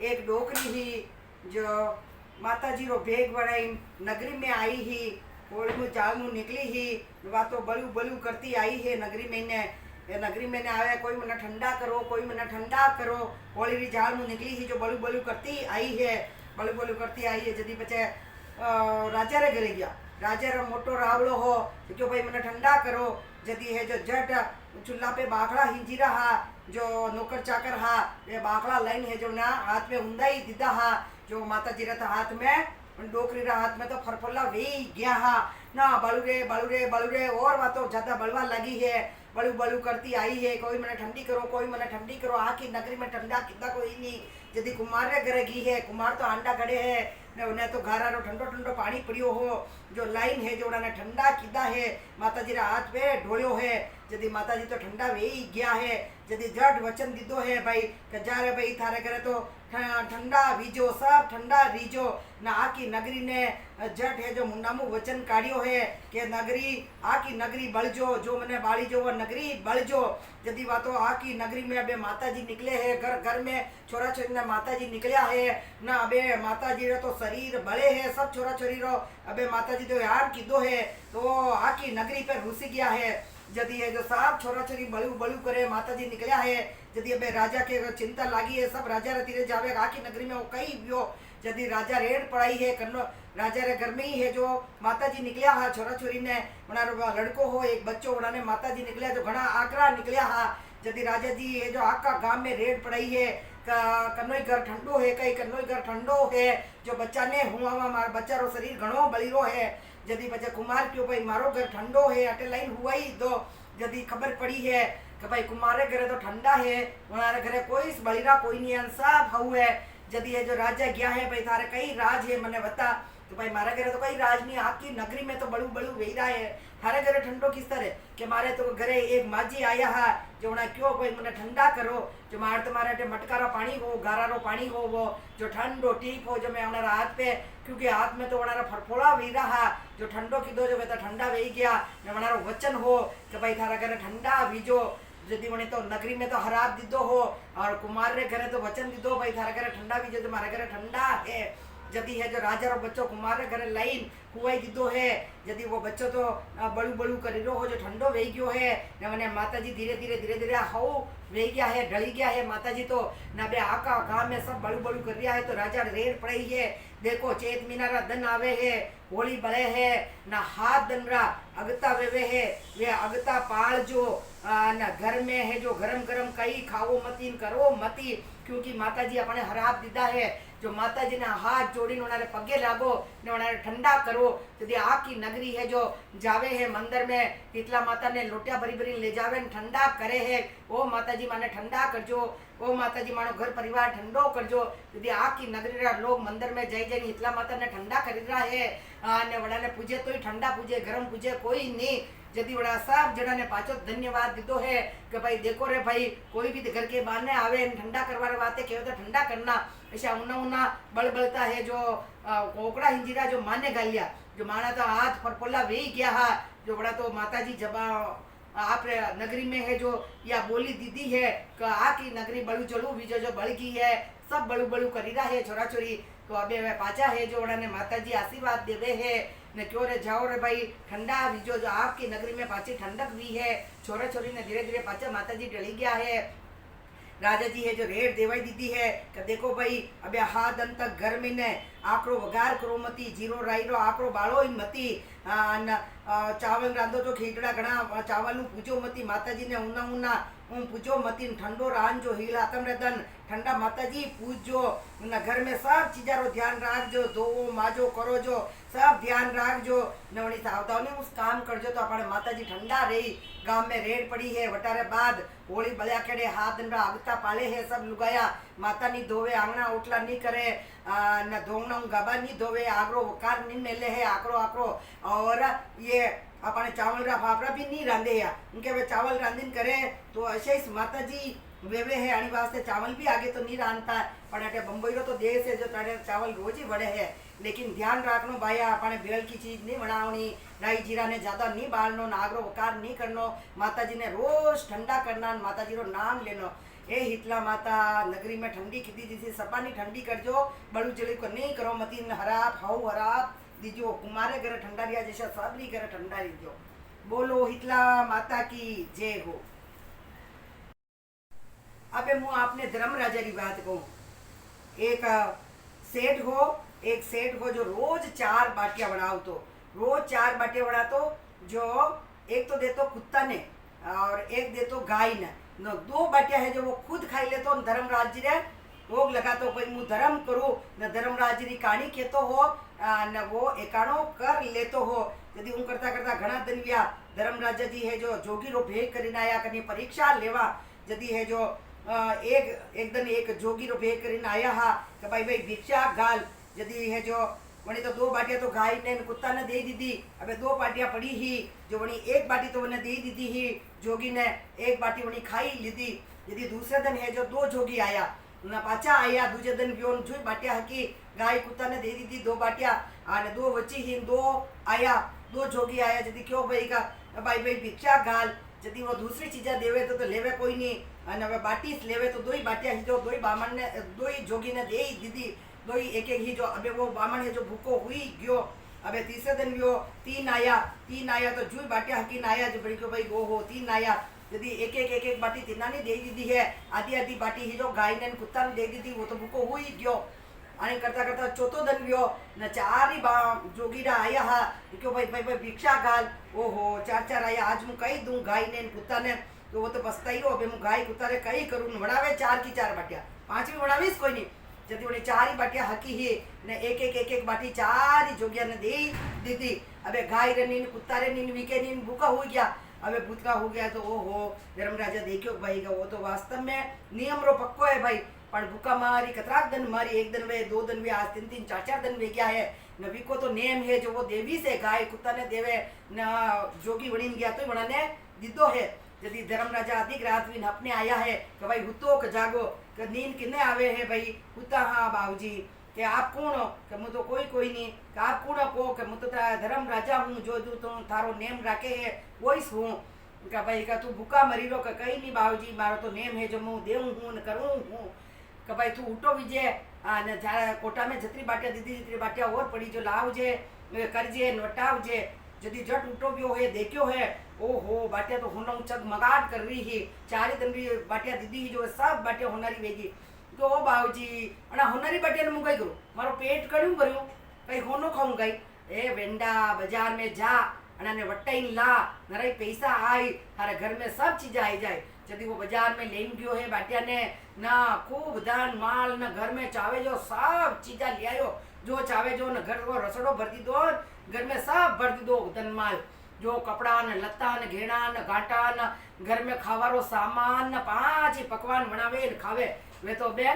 एक डोकरी ही जो माता जी रो भेग बढ़ाई नगरी में आई ही होली में जाल नु निकली ही वा तो बलू बलू करती आई है नगरी में ने ये नगरी में ने आवे कोई मने ठंडा करो कोई मने ठंडा करो होली री जाल नु निकली ही जो बलू बलू करती आई है बलू बलू करती आई है जदी बचे राजा रे घरे गया राजा रो मोटो रावड़ो हो जो भाई मने ठंडा करो जदी है जो जट चूल्हा पे बाखड़ा हिंजी रहा जो नौकर चाकर हा ये बाखड़ा लाइन है जो ना हाथ में हुंदा ही दीदा हा जो माता जी रहता हाथ में डोकरी रा हाथ में तो फरफल्ला वे गया हा ना बलू रे और वा तो ज्यादा बलवा लगी है बलू बलू करती आई है कोई मने ठंडी करो कोई मने ठंडी करो आखी नगरी में ठंडा कितना कोई नहीं यदि कुमार रे घरे गई है कुमार तो अंडा गड़े है ने उन्हें तो घारा रो ठंडो ठंडो पानी पड़ियो हो जो लाइन है जो उन्हें ठंडा किदा है माता जी रा हाथ पे ढोलियो है यदि माता जी तो ठंडा वे ही गया है यदि जट वचन दीदो है भाई कि जा रे भाई थारे करे तो ठंडा वीजो सब ठंडा रीजो ना आकी नगरी ने जट है जो मुंडामू वचन काढ़ियो है कि नगरी आकी नगरी बलजो जो मने बाड़ी जो वो नगरी बलजो यदि वा तो आकी नगरी में अबे माता जी निकले है घर घर में छोरा छोरी ने माता जी निकलिया है ना अबे माता जी रे तो शरीर बड़े है सब छोरा छोरी रो अबे माता जी तो यार किदो है तो आकी नगरी पे घुसी गया है यदि है जो सब छोरा छोरी बलू बलू करे माता जी निकलिया है यदि अबे राजा के चिंता लागी है सब राजा रे तीरे जावे आकी नगरी में वो कई बियो यदि राजा रेड पड़ाई है कन्नो राजा रे घर में ही है जो माता जी निकलिया हा छोरा छोरी ने उनारो लड़को हो एक बच्चो उन्होंने माता जी निकलिया जो घना आकरा निकलिया हा यदि राजा जी है जो आका गांव में रेड पड़ाई है कन्नोई घर ठंडो है कई कन्नोई घर ठंडो है जो बच्चा ने हुआ मार बच्चा रो शरीर घणो बलीरो है यदि बच्चा कुमार क्यों भाई मारो घर ठंडो है अटे लाइन हुआ ही दो यदि खबर पड़ी है कि भाई कुमारे घरे तो ठंडा है उनारे घरे कोई बलिरा कोई नहीं सब हाउ है यदि है जो राजा गया है भाई थारे कई राज है मने बता तो भाई मारे घरे तो कई राज नहीं आपकी नगरी में तो बड़ू बड़ू वेरा है थारे घरे ठंडो किस तरह कि मारे तो घरे एक माजी आया है जो उन्हें क्यों भाई मने ठंडा करो जो मारे तुम्हारे मटकारा पानी हो गारा पानी हो वो जो ठंडो टीप हो जो मैं हमारा हाथ पे क्योंकि हाथ में तो हमारा फरफोड़ा वी रहा जो ठंडो की दो जो तो ठंडा वे गया हमारा वचन हो कि भाई थारा घरे ठंडा वीजो यदि उन्हें तो नगरी में तो हराब दीदो हो और कुमार रे घरे तो वचन दीदो भाई थारा घरे ठंडा वीजो तुम्हारे घरे ठंडा है यदि है जो राजा रो बच्चो कुमार रे घरे लाइन हुआ ही दीदो है यदि वो बच्चो तो बड़ू बड़ू करी रो हो जो ठंडो वे गयो है ने मैंने माता जी धीरे धीरे हाउ वे गया है ढली गया है माता जी तो ना बे आका गांव में सब बड़ू बड़ू कर रिया है तो राजा रेड पड़ी है देखो चेत मीनारा दन आवे है होली बड़े है ना हाथ दनरा अगता वेवे है वे अगता पाल जो ना घर में है जो गरम गरम कई खाओ मती करो मती क्योंकि माता जी अपने हराब दीदा है जो माता जी ने हाथ जोड़ी उन्होंने पगे लागो ने उन्होंने ठंडा करो यदि आकी नगरी है जो जावे है मंदिर में शीतला माता ने लोटिया भरी भरी ले जावे ठंडा करे है ओ माता जी माने ठंडा करजो ओ माता जी मानो घर परिवार ठंडो करजो यदि आकी नगरी रा लोग मंदिर में जय जय शीतला माता ने ठंडा कर रहा है ने वड़ा ने पूजे तो ही ठंडा पूजे गरम पूजे कोई नहीं यदि वड़ा सब जना ने पाचो धन्यवाद दीदो है कि भाई देखो रे भाई कोई भी घर के बाहर आवे ठंडा करवा बातें कहो तो ठंडा करना ऐसा उन्ना उन्ना बल बलता है जो कोकड़ा हिंजीरा जो माने गालिया जो माना तो हाथ फरफोला वे गया हा जो बड़ा तो माता जी जब आप नगरी में है जो या बोली दीदी है कि आकी नगरी बड़ू चलू बीजो जो बड़ गई है सब बड़ू बड़ू करी रहा है छोरा छोरी तो अबे वे पाचा है जो उन्होंने माता जी आशीर्वाद देवे है ने क्यों रे जाओ रे भाई ठंडा बीजो जो आपकी नगरी में पाची ठंडक भी है छोरा छोरी ने धीरे धीरे पाचा माता जी डली गया है राजा जी है जो रेड देवाई दीदी है कि देखो भाई अबे हाथ अंत तक घर में ने आकरो वगार करो मती जीरो राईरो आकरो बाळो ही मती चावल रांधो तो खीटड़ा घना चावल नु पूजो मती माता जी ने उना उना पूजो मती ठंडो रान जो हीला आतम रदन ठंडा माता जी पूजो न घर में सब चीजा रो ध्यान राखजो दो माजो करो जो सब ध्यान राखजो नवनी सावधानी उस काम करजो तो अपने माता जी ठंडा रही गांव में रेड पड़ी है वटारे बाद होली बलिया केड़े हाथ दंडा आगता पाले है सब लुगाया माता नी धोवे आंगना उठला नहीं करे न धोंगना गबा नहीं धोवे आगरो वकार नहीं मेले है आकरो आकरो और ये अपने चावल रा फाफड़ा भी नहीं रांधे या उनके वे चावल रांधिन करे तो ऐसे माता जी वेवे है आनी वास्ते चावल भी आगे तो नहीं रांधता है पण अटे बम्बई रो तो देश है जो तारे चावल रोज ही बढ़े है। लेकिन ध्यान रखनो भाया अपने बेल की चीज नहीं बनावनी, राई जीरा ने ज्यादा नहीं बालनो, नागरो वकार नहीं करनो, माता जी ने रोज ठंडा करना, माता जी रो नाम लेनो। ए हितला माता नगरी में ठंडी कीधी जिसे सपानी ठंडी करजो, बड़ू जली को नहीं करो मती हराप हाउ हराप दीजो, कुमारे घर ठंडा रिया जैसा सबरी घर ठंडा दीजो। बोलो हितला माता की जय हो। अबे मैं आपने धर्म राजा की बात कहूँ। एक सेठ हो जो रोज 4 बाटियां बनाओ, तो रोज 4 बाटियां बना तो जो एक तो दे तो कुत्ता ने और एक दे तो गाय ने, 2 बाटियां है जो वो खुद खाई ले तो धर्मराज जी ने रोग लगा तो भाई मु धर्म करूँ न धर्मराज जी कहानी खेतो हो न वो एकाणो कर लेतो हो। यदि हूँ करता करता घना दिन व्या धर्मराजा जी है जो जोगी रो भेद करीने आया कनी परीक्षा लेवा, यदि है जो एक दिन एक जोगी रो भेद करीने आया हा कि भाई भाई भिक्षा गाल, यदि है जो वनी तो 2 बाटियां तो गाय ने कुत्ता ने दे दी थी, अबे 2 बाटियां पड़ी ही जो वनी 1 बाटी तो उन्हें दे दी थी ही जोगी ने, 1 बाटी वनी खाई ली थी। यदि दूसरे दिन है जो 2 जोगी आया ना पाचा आया दूसरे दिन भी उन जो बाटियां हकी गाय कुत्ता ने दे दी थी 2 बाटियां आने 2 बची ही 2 आया 2 जोगी आया, यदि क्यों भाई का भाई भाई भिक्षा गाल, यदि वो दूसरी चीज़ें देवे तो लेवे कोई नहीं अने वे बाटी लेवे तो 2 ही बाटियां ही जो 2 ही बामण ने 2 ही जोगी ने दे ही दीदी, 2 ही एक ही जो अबे वो बामण है जो भूखो हुई गयो। अबे तीसरे दिन भी वो 3 आया तो जुई बाटियां हकीन आया जो बड़ी को भाई वो हो 3 आया, यदि एक बाटी तीना ने दे दी है, आधी बाटी ही जो गाय ने कुत्ता ने दे दी थी वो तो भूखो हुई गयो। आने करता करता चौथो दिन व्यो न 4 ही जोगीरा आया हा क्यों भाई भाई भाई भिक्षा गाल, ओहो 4 आया, आज मैं कही दूं गाय ने कुत्ता ने, तो वो तो पछताई रो, अबे मैं गाय कुत्ता रे कही करूँ बढ़ावे 4 की 4 बाटियां, 5वीं बढ़ावीस कोई नहीं, जब उन्हें 4 ही बाटियां हकी ही ने एक बाटी 4 ही जोगिया ने दे दी थी। अबे गाय रे नीन कुत्ता रे नीन वीके नीन भूखा हो गया, अबे भूखा हो गया तो ओहो धर्मराजा देखियो भाई का वो तो वास्तव में नियम रो पक्को है भाई, पर भूखा मारी कतराक दिन मारी, 1 दिन वे 2 दिन वे आज 3 4 दिन वे गया है नबी को तो नेम है जो वो देवी से गाय कुत्ता ने देवे न जोगी वणीन गया तो वणा ने दीदो है। यदि धर्मराजा अधिक रात भी अपने आया है कि भाई हुतो के जागो कि नींद किन्ने आवे है भाई हुता, हाँ बाबूजी कि आप कौन हो कि मु तो कोई नहीं, कि आप कौन को कि मु तो धर्म राजा हूँ जो तुम थारो नेम राखे है वही हूँ, का भाई का तू भूखा मरी रो कहीं नहीं बाबूजी मारो तो नेम है जो मु देऊँ हूँ न करूँ हूँ, कि भाई तू उठो विजय ने जा कोटा में जतरी बाटिया दीदी जतरी बाटिया और पड़ी जो लावजे करजे नटावजे, यदि जट उठो भी है देखियो है ओहो बाटिया तो होना चगमगाट कर रही ही, 4 दिन भी बाटिया दीदी ही जो सब बाटिया होनारी वेगी तो बाबूजी अना होनारी बाटिया ने मुंगाई करूँ मारो पेट कड़ू भरू कहीं होनो खाऊं गई ए वेंडा बाजार में जा अने वटाई ला नराई पैसा आई थारे घर में सब चीजें आई जाए। यदि वो बाजार में लेन गयो है बाटिया ने ना खूब धन माल न घर में चावे जो सब चीजा ले आयो जो चावे जो न घर को रसोड़ो भर दी दो, घर में सब भर दी दो धन माल जो कपड़ा न लत्ता न घेड़ा न घाटा न घर में खावारो सामान न 5 ही पकवान बनावे न खावे वे तो बे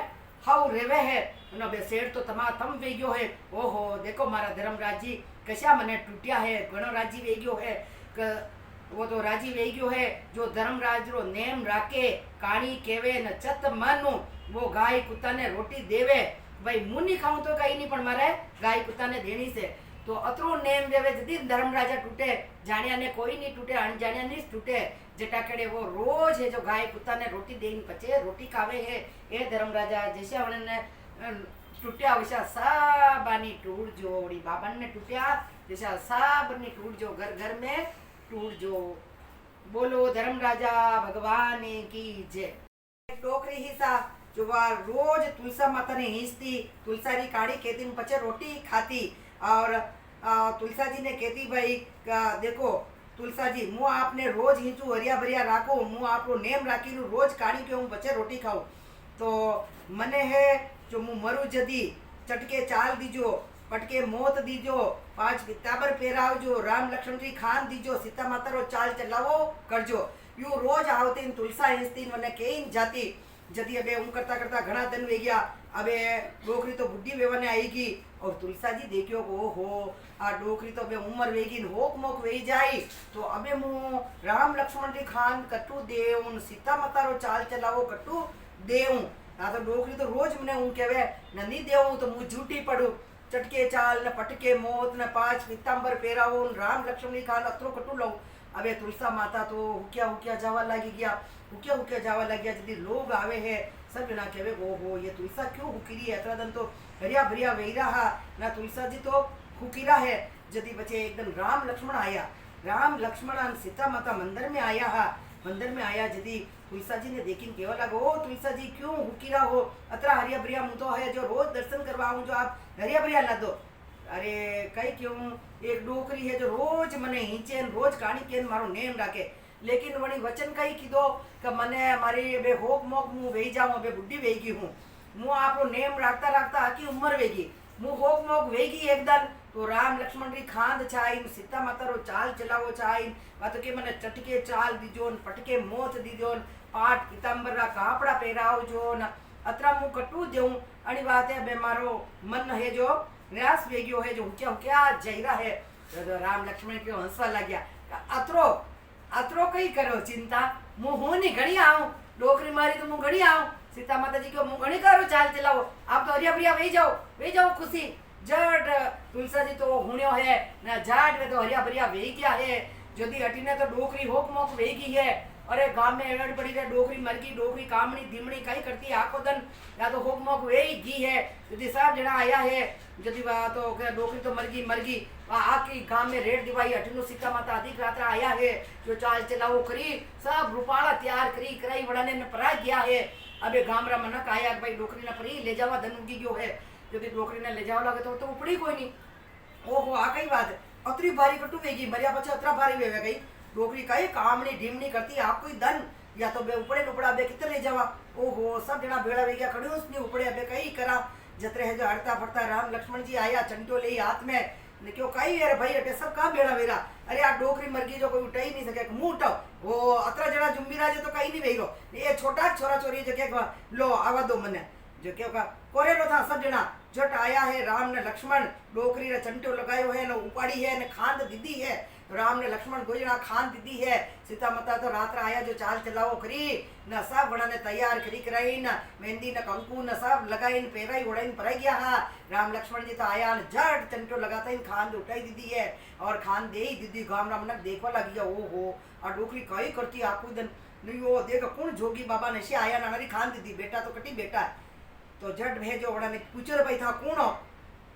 हाउ रेवे है न बे सेठ तो तमाम वे गयो है। ओहो देखो मारा धर्मराज जी कशा मने टूटिया है, घणो राजी वे गयो है वो तो राजी वे गयो है जो धर्मराज रो नेम राखे काणी केवे न चत मानू वो गाय कुत्ता ने रोटी देवे, भाई मुनी खाऊं तो कहीं नहीं पण मारे गाय कुत्ता ने देनी से, तो अतरो नेम देवे जदी धर्मराजा टूटे जानिया ने कोई नहीं टूटे अनजानिया नहीं टूटे, जटाकड़े वो रोज है जो गाय कुत्ता ने रोटी देनी पचे रोटी खावे है ए धर्मराजा जैसे उन्होंने टूटिया वैसा साबानी टूट जो बाबन ने टूटिया जैसा साबनी टूट जो घर घर में टूट जो। बोलो धर्मराजा भगवान की जय। टोकरी ही सा जो वह रोज तुलसा माता ने हिंसती, तुलसारी काढ़ी खेती पचे रोटी खाती और तुलसा जी ने कहती भाई देखो तुलसा जी मु आपने रोज हिंचू हरिया भरिया राखो मु आपको नेम राखी रोज काढ़ी के हूँ बच्चे रोटी खाऊं, तो मने है जो मु मरु जदी चटके चाल दीजो पटके मोत दीजो 5 किताबर पेरावजो राम लक्ष्मण जी खान दीजो सीता माता रो चाल चलावो करजो, यू रोज आवती तुलसा हिंसती मने कहीं जाती। जदी अबे करता करता घना दिन वे गया अबे डोकरी तो बुढ़ी वेवाने आएगी और तुलसा जी देखियो ओ हो आ डोकरी तो अबे उम्र वेगी होक मोक वेई जाई तो अबे मु राम लक्ष्मण जी खान कटू देऊं सीता माता रो चाल चलावो कटू देऊं आ तो डोकरी तो रोज मने हूँ केवे ननी देऊं तो मु झूठी पड़ू चटके चाल न पटके मोत न पांच पीतांबर पेरावो राम लक्ष्मण जी खान अतरो कटू लो अबे तुलसा माता तो हुकिया हुकिया जावा लगी गया हुकिया हुकिया जावा लग गया यदि लोग आवे है सब जना कहे ओ हो ये तुलसा क्यों हुकिरी है अतरा दिन तो हरिया भरिया वही रहा ना तुलसा जी तो हुकिरा है यदि बचे एकदम राम लक्ष्मण आया राम लक्ष्मण और सीता माता मंदिर में आया हा मंदिर में आया यदि तुलसा जी ने देखी केवल लगा ओ तुलसा जी क्यों हुकिरा हो अतरा हरिया भरिया मुँह तो है जो रोज दर्शन करवाऊं जो आप हरिया भरिया ला दो अरे कई क्यों एक डोकरी है जो रोज मने हिंचे रोज कहानी के मारो नेम राखे लेकिन वणी वचन कई कीधो कि मने मारी बे होक मोक मु वेई जाऊं बे बुढ़ी वेगी हूँ मु आपरो नेम राखता राखता आकी उम्र वेगी मु होक मोक वेगी एक दिन तो राम लक्ष्मण री खांद छाइन सीता माता रो चाल चलावो छाइन बात के मने चटके चाल दीजोन पटके मोत दीजोन पाट पीतांबर रा कापड़ा पहरावजोन अतरा मु कटू देऊं अणी बात है बे मारो मन है जो निराश वेगियो है जो क्या जयरा है तो राम लक्ष्मण के हंसवा लग गया अतरो अतरो कई करो चिंता मु हूं नहीं घड़ी आऊं डोकरी मारी तो मु घड़ी आऊं सीता माता जी को मु घड़ी करो चाल चलाओ आप तो हरिया भरिया वही जाओ खुशी जट तुलसा जी तो हुण्यो है ना जाट में तो हरिया भरिया वही क्या है यदि हटीने तो डोकरी होक मोक वेगी है अरे गांव में एड़ पड़ी रहे डोकरी मरगी डोकरी कामनी धीमड़ी कई करती है आखो दिन या तो होक मोक वेही गी है यदि सब जना आया है यदि वह तो डोकरी तो मरगी वह आके गांव में रेड दिवाई हटनो सीता माता अधिक रात्रा आया है जो चाल चलाओ करी सब रूपाला तैयार करी कराई बड़ाने ने परा गया है अबे गामरा मनक आया भाई डोकरी ने परी ले जावा धन उगी गयो है यदि डोकरी ने ले जावा लगे तो उपड़ी कोई नहीं ओहो आ कई बात अतरी भारी कटू वेगी मरिया पछे अतरा भारी वेवे गई डोकरी कई कामनी ढीमनी करती आप कोई दन या तो बे उपड़े उपड़ा बे कितने ले जावा ओहो सब जना भेड़ा वे गया खड़ी उसने उपड़े बे कई करा जतरे है जो हड़ता फड़ता राम लक्ष्मण जी आया चंटो ले हाथ में ने क्यों कई यार भाई अटे सब कहाँ भेड़ा वेरा अरे आ डोकरी मरगी जो कोई उठा ही नहीं सके मुंह उठाओ वो अतरा जड़ा जुम्बीरा जो तो कहीं नहीं वेरो ये छोटा छोरा छोरी जो क्या लो आवा दो मने जो क्या कोरे लो था सब जना जट आया है राम ने लक्ष्मण डोकरी रे चंटो लगायो है न उपाड़ी है न खांद दीदी है राम ने लक्ष्मण गोजना खान दीदी है सीता माता तो रात आया जो चाल चलाओ करी न सब बड़ा ने तैयार करी कराई न मेहंदी न कंकु न सब लगाई न पेराई उड़ाई पराई गया हा राम लक्ष्मण जी तो आया न जट चंटो लगाता ही खान उठाई दीदी है और खान दे ही दीदी गाम राम ने देखवा लगी ओ हो और डोकरी कई करती आपको दिन नहीं वो देख कौन जोगी बाबा नशे आया नारी खान दीदी बेटा तो कटी बेटा तो जट भेजो बड़ा ने पूछो भाई था कौन हो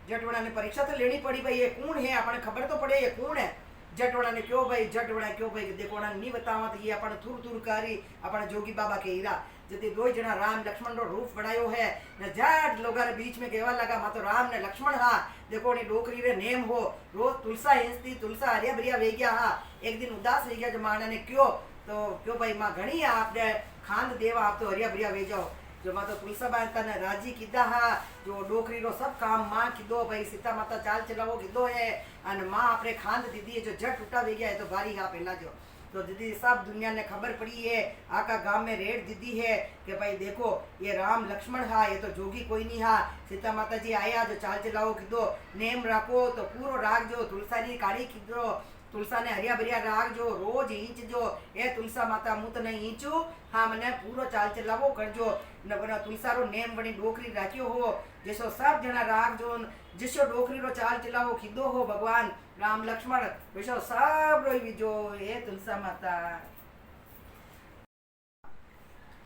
जट बड़ा ने परीक्षा तो लेनी पड़ी भाई ये कौन है अपने खबर तो पड़े ये कौन है जटवड़ा ने क्यों भाई जटवड़ा क्यों भाई देखो नहीं बतावा तो ये अपन थूर थूर कारी अपन जोगी बाबा के हीरा जति दो जना राम लक्ष्मण रो रूप बनायो है न जट लोग बीच में केवा लगा मा तो राम ने लक्ष्मण हा देखो ने डोकरी रे नेम हो रोज तुलसा हिंसती तुलसा हरिया भरिया वे गया हा एक दिन उदास रह गया जो माना ने क्यों भाई माँ घनी आपने खांद देवा आप तो हरिया भरिया वे जाओ जो माता तुलसा बाई तने राजी कीधा हा जो डोकरी रो सब काम माँ कीधो भाई सीता माता चाल चलावो कीधो है अन माँ आपने खांद दीदी है जो झट उठा वे गया है तो भारी हा पहला जो तो दीदी सब दुनिया ने खबर पड़ी है आका गांव में रेड दीदी है कि भाई देखो ये राम लक्ष्मण हा ये तो जोगी कोई नहीं हा सीता माता जी आया जो चाल चलाओ कीधो नेम राखो तो पूरो राग जो तुलसा नी काढ़ी कीधो तुलसा ने हरिया भरिया राग जो रोज ईंच जो ए तुलसा माता मुँह तो नहीं ईंचू हाँ मैंने पूरो चाल चलावो करजो न तुलसा रो नेम बनी डोकरी राख्यो हो जैसो सब जना राग जो जिसो डोकरी रो चाल चलावो खीदो हो भगवान राम लक्ष्मण वैसो सब रो जो ए तुलसा माता।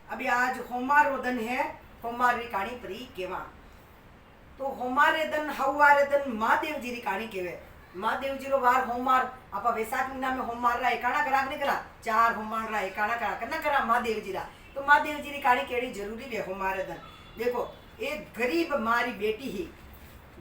अभी आज होमार दिन है होमार री कहानी परी केवा तो होमारे दिन हवारे दिन महादेव जी री कहानी केवे महादेव जी रो वार होमार आपा वैसाख महीना में होमार रा एकाणा करा नहीं करा 4 होमार रा एकाणा करा करना करा महादेव जी रा तो महादेव जी री कहानी केड़ी जरूरी है होमारे दिन देखो एक गरीब मारी बेटी ही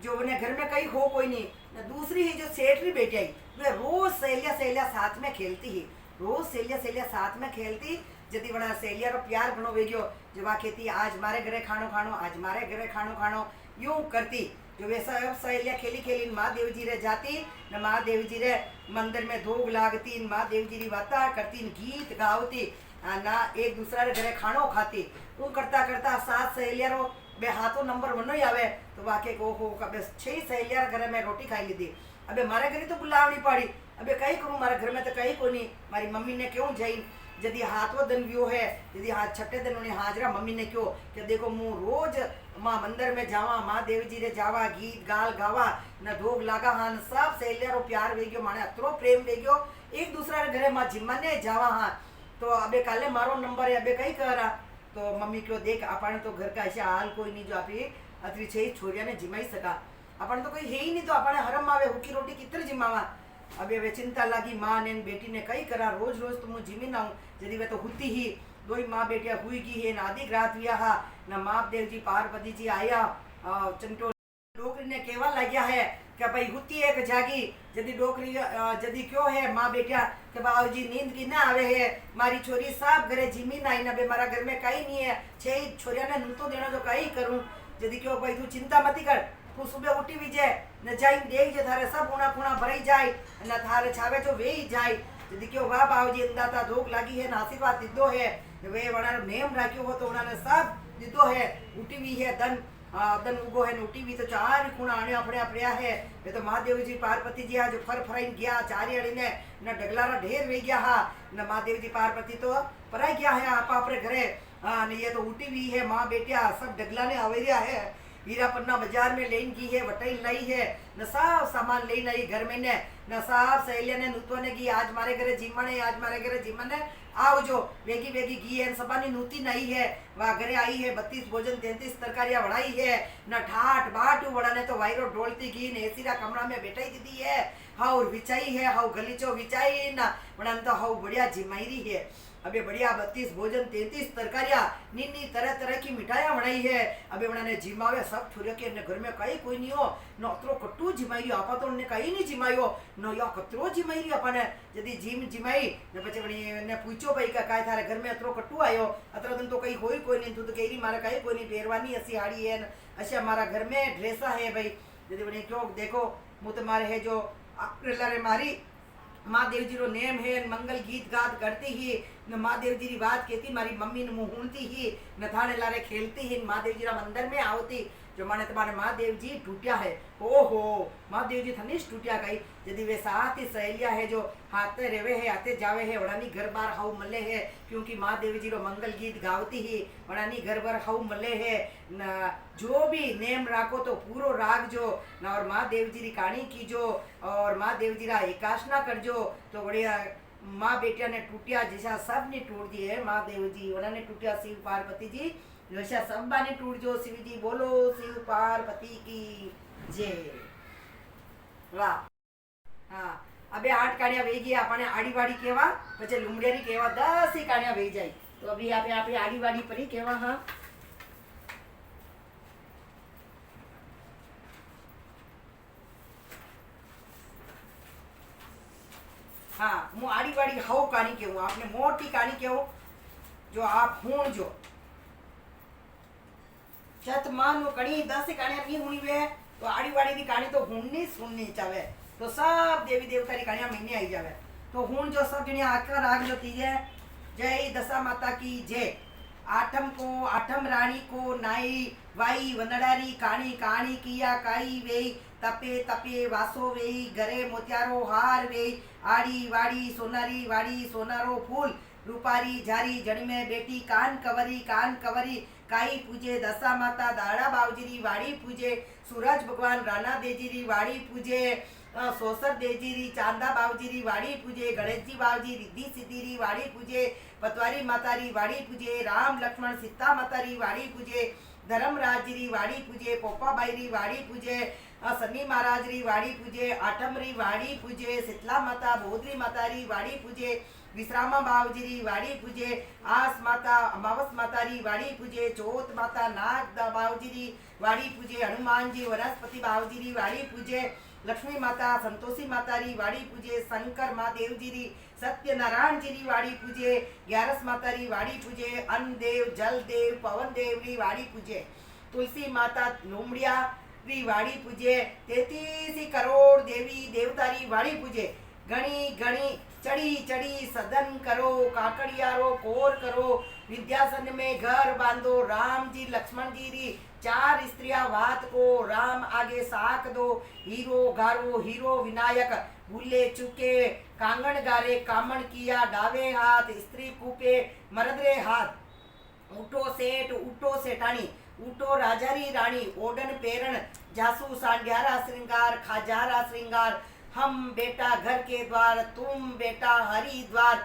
जो उन्हें घर में कहीं हो कोई नहीं न दूसरी ही जो सेठ री बेटी आई वे रोज सहेलिया साथ में खेलती ही रोज सहेलिया साथ में खेलती जति बड़ा सहेलिया रो प्यार घणो वेग्यो जवा खेती आज मारे घरे खानो खानो आज मारे घरे खानो खानो यूं करती जो वे सब सहेलिया खेली खेली महादेव जी रे जाती न महादेव जी रे मंदिर में धोग लागती महादेव जी री बाता करती गीत गावती ना एक दूसरा रे घरे खानो खाती ऊ करता करता सात सहेलिया रो बे हाथों नंबर 1 ही आवे तो वाके को हो कबे 6 सहेलिया घरे में रोटी खाई लीधी। अबे मारे घरे तो बुलावनी पड़ी। अबे कई करूँ मारे घर में तो कहीं को नहीं। मारी मम्मी ने क्यों जाई यदि हाथों दिन व्यो है यदि हाथ छठे दिन उन्हें हाजरा मम्मी ने क्यों कि देखो मुँह रोज माँ मंदिर में जावा माँ देवी जी रे जावा गीत गाल गावा न धोग लागा हाँ सब सहेलिया रो प्यार वे गयो माने अतरो प्रेम वे गयो एक दूसरा रे घरे माँ जिम्मने जावा हाँ। तो अबे काले मारो नंबर है अबे कई करा तो मम्मी क्यों देख अपन तो घर का ऐसा हाल कोई नहीं जो आप अतरी छे छोरिया ने जिमाई सका अपन तो कोई है ही नहीं तो अपन हरम आवे हुकी रोटी कितने जिमावा। अबे वे चिंता लगी माँ ने बेटी ने कई करा रोज रोज तुम जिमी ना हूँ यदि वे तो होती ही दो ही माँ बेटिया हुई की है नादी रात हुआ हा न माँ देव जी पार्वती जी आया चंटो डोकरी ने केवल लग्या है कि भाई हुती है जागी यदि डोकरी यदि क्यों है माँ बेटिया के बाबू जी नींद की ना आवे है मारी छोरी सब घरे जिमी ना आई बे मारा घर में कहीं नहीं है 6 छोरिया ने नू तो देना जो कहीं करूँ यदि क्यों भाई तू चिंता मती कर तू सुबह उठी भी जाए न जाई देख जे थारे सब उना खुणा भराई जाए न थारे छावे जो वे ही जाए यदि क्यों वाह बाबूजी अंदाता धोख लगी है न आशीर्वाद दिदो है वे वणा नेम राख्यो हो तो उन्होंने सब दिदो है उठी भी है दन दन उगो है उठी भी तो चार खुणा आने अपने अपने है वे तो महादेव जी पार्वती जी आज फर फराई गया चारी अड़ी ने न डगलारा ढेर वे गया हा न महादेव जी पार्वती तो पराई गया है आप अपने घरे ने ये तो उठी भी है माँ बेटिया सब डगला ने अवेरिया है हीरापन्ना बाजार में लेन की है वटाई लाई है न सब सामान ले आई घर में ने न सब सहेलिया ने नूतो ने की आज मारे घरे जिम्मने आज मारे घरे जिम्मने आओ जो वेगी वेगी घी है सबानी नूती नहीं है वह घरे आई है 32 भोजन 33 तरकारियां बढ़ाई है न ठाट बाटू बड़ा ने तो वायरो डोलती घी ने एसीरा कमरा में बैठाई दी है हाउ विचाई है हाउ गलीचो विचाई ना बड़ा तो हाउ बढ़िया जिमाईरी है। अबे बढ़िया 32 भोजन 33 तरकारियां नीनी तरह तरह की मिठाइयां बनाई है। अबे बड़ा ने जिमावे सब छोरिया के ने घर में कई कोई नहीं हो न अतरो कट्टू जिमाई आपा तो ने कहीं नहीं जिमायो न या कतरो जिमाई अपने यदि जिमाई ने पछे बणी ने पूछो भाई का काय थारे घर में अतरो कट्टू आयो अतरो दिन तो कहीं होई कोई नहीं तू तो कही मारा कहीं कोई नहीं पेरवानी ऐसी हाड़ी है अच्छा हमारा घर में ड्रेसा है भाई यदि बणी क्यों देखो मुँह तुम्हारे है जो रे मारी माँ देव जी रो नेम है मंगल गीत गात करती ही न माँ देव जी री बात कहती मारी मम्मी ने मुँह हूणती ही न थाने लारे खेलती ही माँ देव जी रा मंदिर में आवती जो माने तुम्हारे माँ देव जी टूटिया है ओहो माँ देव जी थनीश टूटिया गई यदि वे साथ ही सहेलिया है जो हाथे रेवे है आते जावे है वड़ानी घर बार हाउ मले है क्योंकि माँ देवी जी रो मंगल गीत गावती ही वड़ानी घर बार हाउ मले है न जो भी नेम राखो तो पूरो राग जो न और माँ देव जी री कहानी की जो और माँ देव जी रा एकाशना कर जो तो बढ़िया माँ बेटिया ने टूटिया जैसा सब ने टूट दी है माँ देव जी उन्होंने टूटिया शिव पार्वती जी जैसा सब बाने टूट जो शिव जी बोलो शिव पार्वती की जय वाह। हाँ अबे 8 कानिया वे गई अपने आड़ी वाड़ी केवा पचे लुमड़ियारी केवा 10 ही कानिया वे जाई तो अभी आप आड़ी वाड़ी परी केवा। हाँ हाँ मु आड़ी वाड़ी हाउ कहानी केहूँ आपने मोटी कहानी केहूँ जो आप हूँ जो चत मान वो कड़ी 10 कहानियां नहीं हुई वे तो आड़ी वाड़ी की कहानी तो हुणनी सुननी चाहे तो सब देवी देवता की कहानियां महीने आई जावे तो हुण जो सब दुनिया आकर राग जो तीजे जय दशा माता की जय। आठम रानी को नाई वाई वनडारी काणी काणी किया काई वेई तपे तपे वासो वेई घरे मोतियारो हार वेई आड़ी वाड़ी सोनारो फूल रूपारी झारी जड़ी में बेटी कान कवरी काई पूजे दशा माता दाड़ा बावजीरी वाड़ी पूजे सूरज भगवान राणा देजीरी वाड़ी पूजे सोसर देजीरी चांदा बावजीरी वाड़ी पूजे गणेश जी बावजी रिद्धि सिद्धीरी वाड़ी पूजे पतवारी मातारी वाड़ी पूजे राम लक्ष्मण सीता मातारी वाड़ी पूजे धर्मराज जी वाड़ी पूजे पोपा बाईरी वाड़ी पूजे सन्नी महाराज री वाड़ी पूजे आठमरी वाड़ी पूजे शीतला माता बोधरी माता री वाड़ी पूजे विश्रामा बावजी री वाड़ी पूजे आस माता अमावस माता री वाड़ी पूजे चौथ माता नाग बावजी री वाड़ी पूजे हनुमान जी वनस्पति बावजी री वाड़ी पूजे लक्ष्मी माता संतोषी माता री वाड़ी पूजे शंकर महादेव जी री सत्यनारायण जी री वाड़ी पूजे 11 माता री वाड़ी पूजे अन्न देव जल देव पवन देव री वाड़ी पूजे तुलसी माता लोमड़िया री वाड़ी पूजे 33 करोड़ देवी देवता री वाड़ी पूजे घणी घणी चढ़ी चढ़ी सदन करो काकड़ियारो कोर करो विद्यासन में घर बांधो राम जी लक्ष्मण जी री चार स्त्रियां वात को राम आगे साक दो, हीरो गारो हीरो विनायक भूले चुके, कांगण गारे कामण किया डावे हाथ, स्त्री कूपे मरदरे हाथ, ऊटो सेठ ऊटो सेठानी, ऊटो राजारी रानी, ओडन पेरण जासू सांड्यारा श्रृंगार खाजारा श्रृंगार, हम बेटा घर के द्वार तुम बेटा हरिद्वार,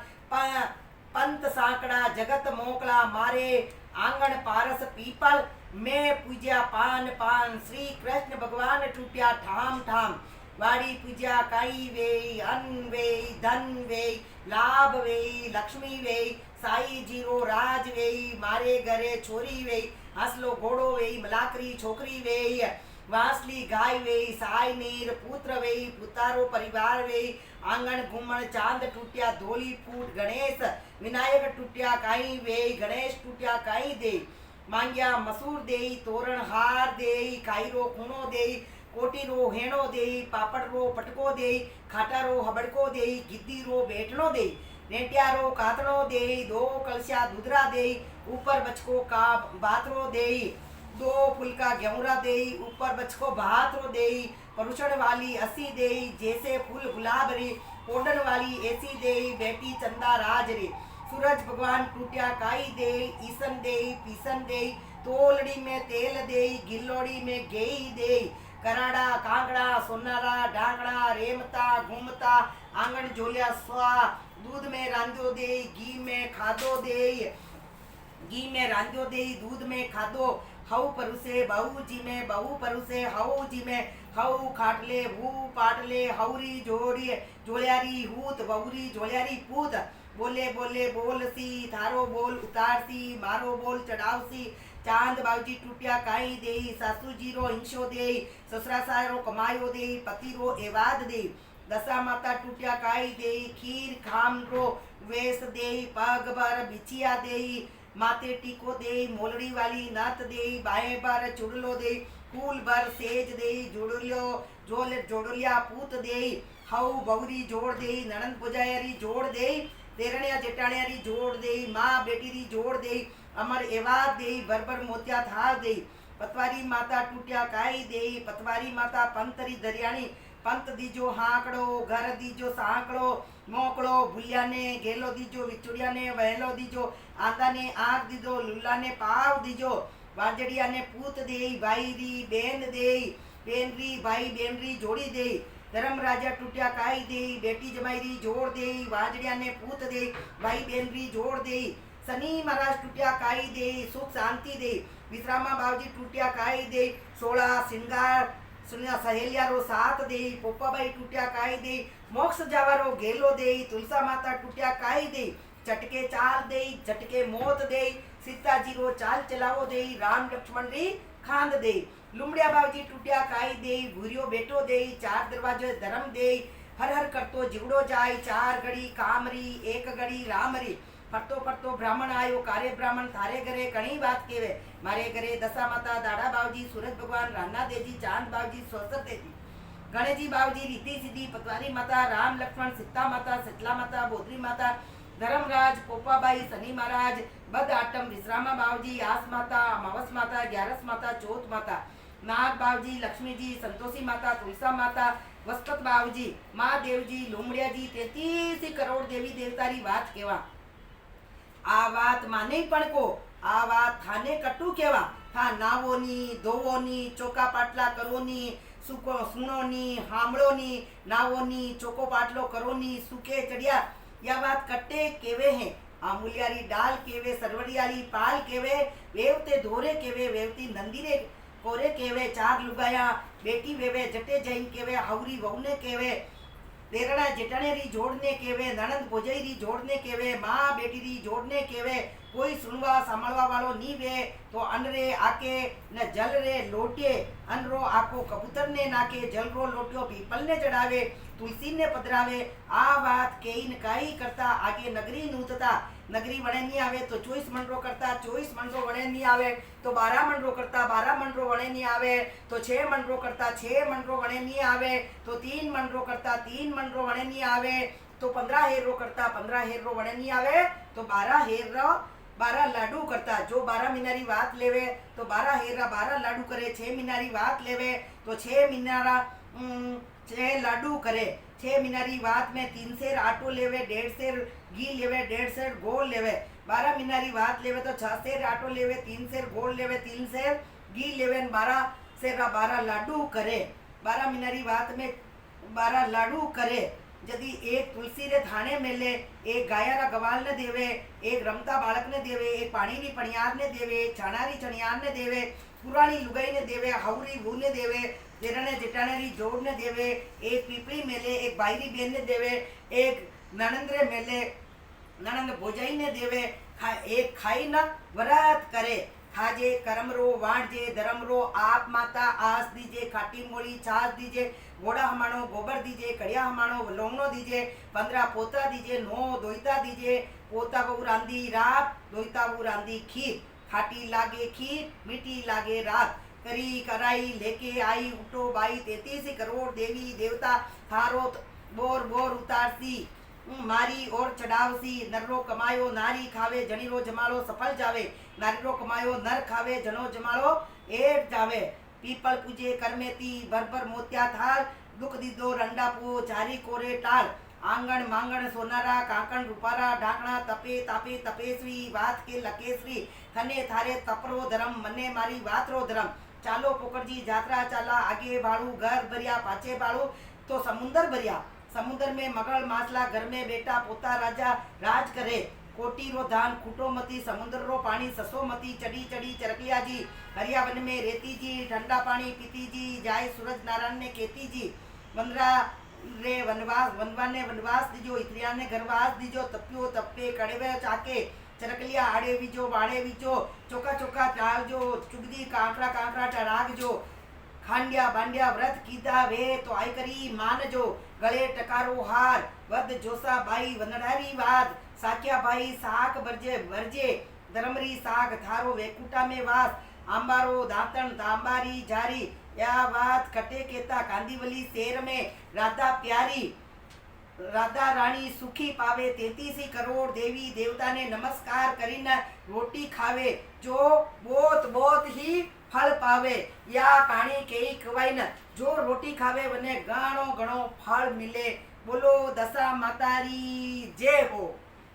पंत सांकड़ा जगत मोकला मारे, आंगण पारस पीपल मैं पूज्या पान पान, श्री कृष्ण भगवान टूट्या ठाम ठाम, वाड़ी पूज्या काई वे अन्न वे धन वे लाभ वे लक्ष्मी वे, साई जीरो राज वे मारे घरे छोरी वे, हसलो घोड़ो वे मलाकरी छोकरी वे, वांसली गाय वे साय नीर पुत्र वे पुतारो परिवार वे, आंगण घूमण चांद टूट्या धोली फूट गणेश, विनायक टूट्या काई वे गणेश टूट्या काई दे, मांग्या मसूर दे तोरण हार दे, काईरो खूणो दे कोटीरो हेणो दे, पापड़रो पटको दे, खाटारो हबड़को दे, गिद्दीरो बैठनो दे, नेटियारो कातणो दे, दो कलशा दूधरा दे, ऊपर बचको का बातरो दे, दो फुलका गेवरा दे, ऊपर बचको भातरो दे, परुषण वाली असी दे, जैसे फूल गुलाब रे, ओडन वाली ऐसी दे, बेटी चंदा राज रे, सूरज भगवान टूट्या काई दे, ईसन दे पीसन दे, तोलड़ी में तेल दे, गिल्लोड़ी में गेई दे, कराड़ा कांगड़ा सोनारा डांगड़ा रेमता घूमता, आंगण झोलिया स्वा, दूध में रांधो दे घी में खादो दे, घी में रांधो दे दूध में खादो, हऊ परुसे बहू जी में बहू परुसे हऊ जी में, हऊ खाटले भू पाटले, हौरी जोड़ी जोड़ियारी हूत बहुरी जोड़ियारी पूत, बोले बोले बोल सी थारो बोल उतार सी, मारो बोल चढ़ाव सी, चांद बावजी टूटिया काई दे, सासू जीरो हिंसो दे, ससुरा सारो कमायो दे, पति रो एवाद दे, दशा माता टूटिया काई दे, खीर खाम रो वेस दे, पग भर बिछिया दे, माते टीको दे, मोलड़ी वाली नत दे, बाएं भर चुड़लो दे, फूल भर सेज दे, जुड़लो जोड़लिया पूत दे, हऊ बहुरी जोड़ दे, ननंद पुजारी जोड़ दे, तेरणिया जेठाणियारी जोड़ दे, माँ बेटीरी जोड़ दे, अमर एवा दे, बरबर मोतिया थार दे, पतवारी माता टूटिया काई दे, पतवारी माता पंतरी दरियाणी, पंत दीजो हाकड़ो घर दीजो सांकड़ो, मोकड़ो भूलिया ने गेलो दीजो, विचुड़िया ने वहलो दीजो, आंदा ने आंख दीजो, लुल्ला ने पाव दीजो, वाजड़िया ने पूत दे, भाई री बेन दे, बेन री भाई बेन री जोड़ी दे, धर्म राजा टूटिया काई दे, बेटी जमाई री जोड़ दे, वाजड़िया ने पूत दे, भाई बेन री जोड़ दे, शनि महाराज टूटिया काई दे, सुख शांति दे, विश्रामा बावजी टूटिया काई दे, 16 श्रृंगार सुनिया सहेलिया रो साथ दे, पोपाबाई टूटिया काई दे, मोक्ष जावारो गेलो दे, तुलसा माता टूटिया काई दे, चटके चाल दे, झटके मौत दे, सीता जी रो चाल चलावो दे, राम लक्ष्मण री खांद दे, लुमड़िया बावजी टूटिया काई दे, भूरियो बेटो दे, 4 दरवाजे धर्म दे, हर हर करतो जिवड़ो जाय, 4 घड़ी कामरी 1 घड़ी रामरी, फरतो फरतो ब्राह्मण आयो, कार्य ब्राह्मण थारे घरे कणी बात केवे, मारे घरे दशा माता दाड़ा बावजी, सूरज भगवान राना देजी, चांद बावजी सोसर देजी, गणेशजी बावजी रीति सीधी, पतवारी माता राम लक्ष्मण, सीता माता शीतला माता, बोधरी माता, धर्मराज पोपाबाई, शनि महाराज, बद आटम, विश्रामा बावजी, आस माता, अमावस माता, 11 माता, चौथ माता, नाग बावजी, लक्ष्मी जी, संतोषी माता, तुलसा माता, वस्कत बावजी, महादेव जी, लुमड़िया जी, 33 करोड़ देवी देवतारी बात केवा, आ बात माने पण को, आ बात थाने कटू केवा, था नावोनी धोवोनी चोका पाटला करोनी, सुको सुणोनी हामड़ोनी, नावोनी चोको पाटलो करोनी, सुके चढ़िया, या बात कट्टे केवे हैं, आमुलियारी डाल केवे, सरवड़ियारी पाल केवे, वेवते धोरे केवे, वेवती नंदीरे कोरे केवे, 4 लुगाया बेटी वेवे, जटे जैन केवे, हवरी वहुने केवे, तेरणा जेठाणेरी जोड़ने केवे, ननंद भोजईरी जोड़ने केवे, माँ बेटीरी जोड़ने केवे, कोई सुनवा सांभळवा वाळो नी वे तो अनरे आके न जल रे लोटे, अनरो आको कबूतर ने नाके, जल रो लोटियो पीपल ने चढ़ावे, तुलसी ने पधरावे, आ बात केईन काई करता, आगे नगरी नूतता, नगरी वणे नहीं आवे तो 24 मंडरो करता, 24 मंडरो वणे नहीं आवे तो 12 मंडरो करता, 12 मंडरो वणे नहीं आवे तो 6 मंडरो करता, 6 मंडरो वणे नहीं आवे तो 3 मंडरो करता, 3 मंडरो वणे नहीं आवे तो 15 हेरो करता, 15 हेरो वणे नहीं आवे तो 12 हेरो बारह लाडू करता। जो 12 मीनारी बात लेवे तो 12 हेरा 12 लाडू करे। 6 मीनारी बात लेवे तो 6 मीनारा 6 लाडू करे। 6 मीनारी बात में 3 सेर आटो लेवे, 1.5 सेर घी लेवे, 1.5 सेर गोल लेवे। 12 मीनारी बात लेवे तो 6 सेर आटो लेवे, 3 सेर गोल लेवे, 3 सेर घी लेवे, 12 सेरा 12 लाडू करे। 12 मीनारी बात में 12 लाडू करे। यदि एक तुलसी रे थाने मेले, एक गायरा गवाल ने देवे, एक रमता बालक ने देवे, एक पाणीनी पणियार ने देवे, एक छाणारी छणियार ने देवे, पुरानी लुगाई ने देवे, हावरी भू ने देवे, तेराने जेठानेरी जोड़ ने देवे, एक पीपड़ी मेले, एक बायरी बेन ने देवे, एक ननंदरे मेले, ननंद भोजाई ने देवे। एक खाई न व्रत करे। खाजे करमरो वाणजे धर्मरो आप माता आस दीजे, खाटी मोड़ी छाछ दीजे, घोड़ा हमाणो गोबर दीजे, कड़िया हमाणो लोंगनो दीजे, 15 पोता दीजे, 9 दोईता दीजे। पोता बहू रांधी रात, दोईता बहू रांधी खीर। खाटी लागे खीर, मीठी लागे रात। करी कराई लेके आई उठो बाई, 33 करोड़ देवी देवता थारो बोर बोर उतारसी। मारी और चढ़ावसी। नररो कमायो नारी खावे, जणीरो जमालो सफल जावे। नारीरो कमायो नर खावे, जनो जमालो एट जावे। पीपल पूजे करमेती, भर मोत्या थाल, दुख दीदो रंडा पो चारी कोरे टाल। आंगण मांगण सोनारा, कांकण रूपारा, ढाकणा तपे तापे तपेश्री, वात के लकेश्री। थने थारे तपरो धर्म, मने मारी वातरो धर्म। चालो पोकरजी जात्रा चाला, आगे बाड़ू घर भरिया, पाछे बाड़ू तो समुंदर भरिया। समुद्र में मगल माछला, घर में बेटा पोता राजा राज करे। कोटी रो धान खूटो मती, समुद्र रो पानी ससो मती। चढ़ी चढ़ी चरकिया जी, हरिया वन में रेती जी, ठंडा पानी पीती जी, जाए सूरज नारायण ने खेती जी। वनरा रे वनवास ने वनवास दीजो, इत्रिया ने घरवास दीजो। तप्यो तप्पे कड़वे चाके, चरकलिया आड़े बीजो बाड़े बीजो। चोका चोका टालजो, चुगदी कांकड़ा कांकड़ा टरागजो। खांडिया बांडिया व्रत कीधा वे तो आई करी मानजो। गले टकारो हार, वद जोसा बाई वनडारी वाद। साक्या भाई साक बरजे बरजे, धर्मरी साग थारो वेकुटा में वास। आंबारो दांतन तांबारी जारी, या बात कटे केता कांदीवली शेर में राधा प्यारी। राधा रानी सुखी पावे, 33 करोड़ देवी देवता ने नमस्कार करीने रोटी खावे। जो बहुत बहुत ही फल पावे, या काणी केई खवाई न, जो रोटी खावे वने घणो घणो फल मिले। बोलो दशा मातारी जय हो।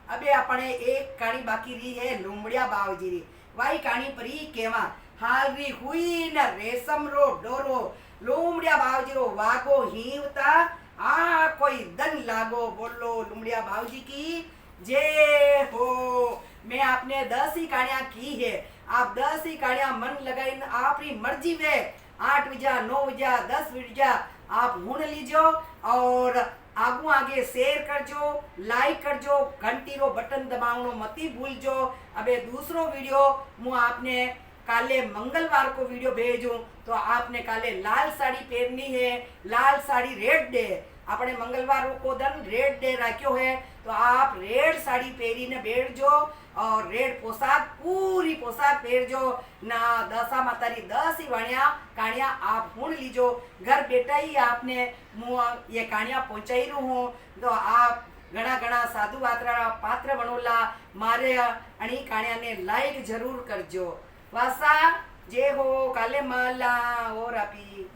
अबे अपने एक कहानी बाकी रही है लूमड़िया बावजी री। वाई कहानी परी केवा हाल री हुई न रेशम रो डोरो। लूमड़िया बावजी रो वागो हीवता, आ कोई दन लागो। बोलो लूमड़िया बावजी की जय हो। मैं आपने 10 ही कहानियां की है। आप 10 ही कहानियां मन लगाई आपरी मर्जी वे 8 विजा 9 विजा 10 विजा आप हुण लीजो। और आगू आगे शेयर करजो, लाइक करजो, घंटी रो बटन दबावनो मती भूलजो। अबे दूसरो वीडियो मु आपने काले मंगलवार को वीडियो भेजूं तो आपने काले लाल साड़ी पहननी है। लाल साड़ी रेड डे, अपने मंगलवार को दिन रेड डे रखो है तो आप रेड साड़ी पहरी ने बैठजो और रेड पोशाक पूरी पोशाक पहरजो ना। दशा मातारी 10 ही वाणिया कहानियां आप हुण लीजो। घर बैठा ही आपने मु ये कहानियां पहुंचाई रू हूँ तो आप घना घना साधु पात्र बनोला मारे अणी कहानिया ने लाइक जरूर करजो। वासा जय हो। काले माला और आपी।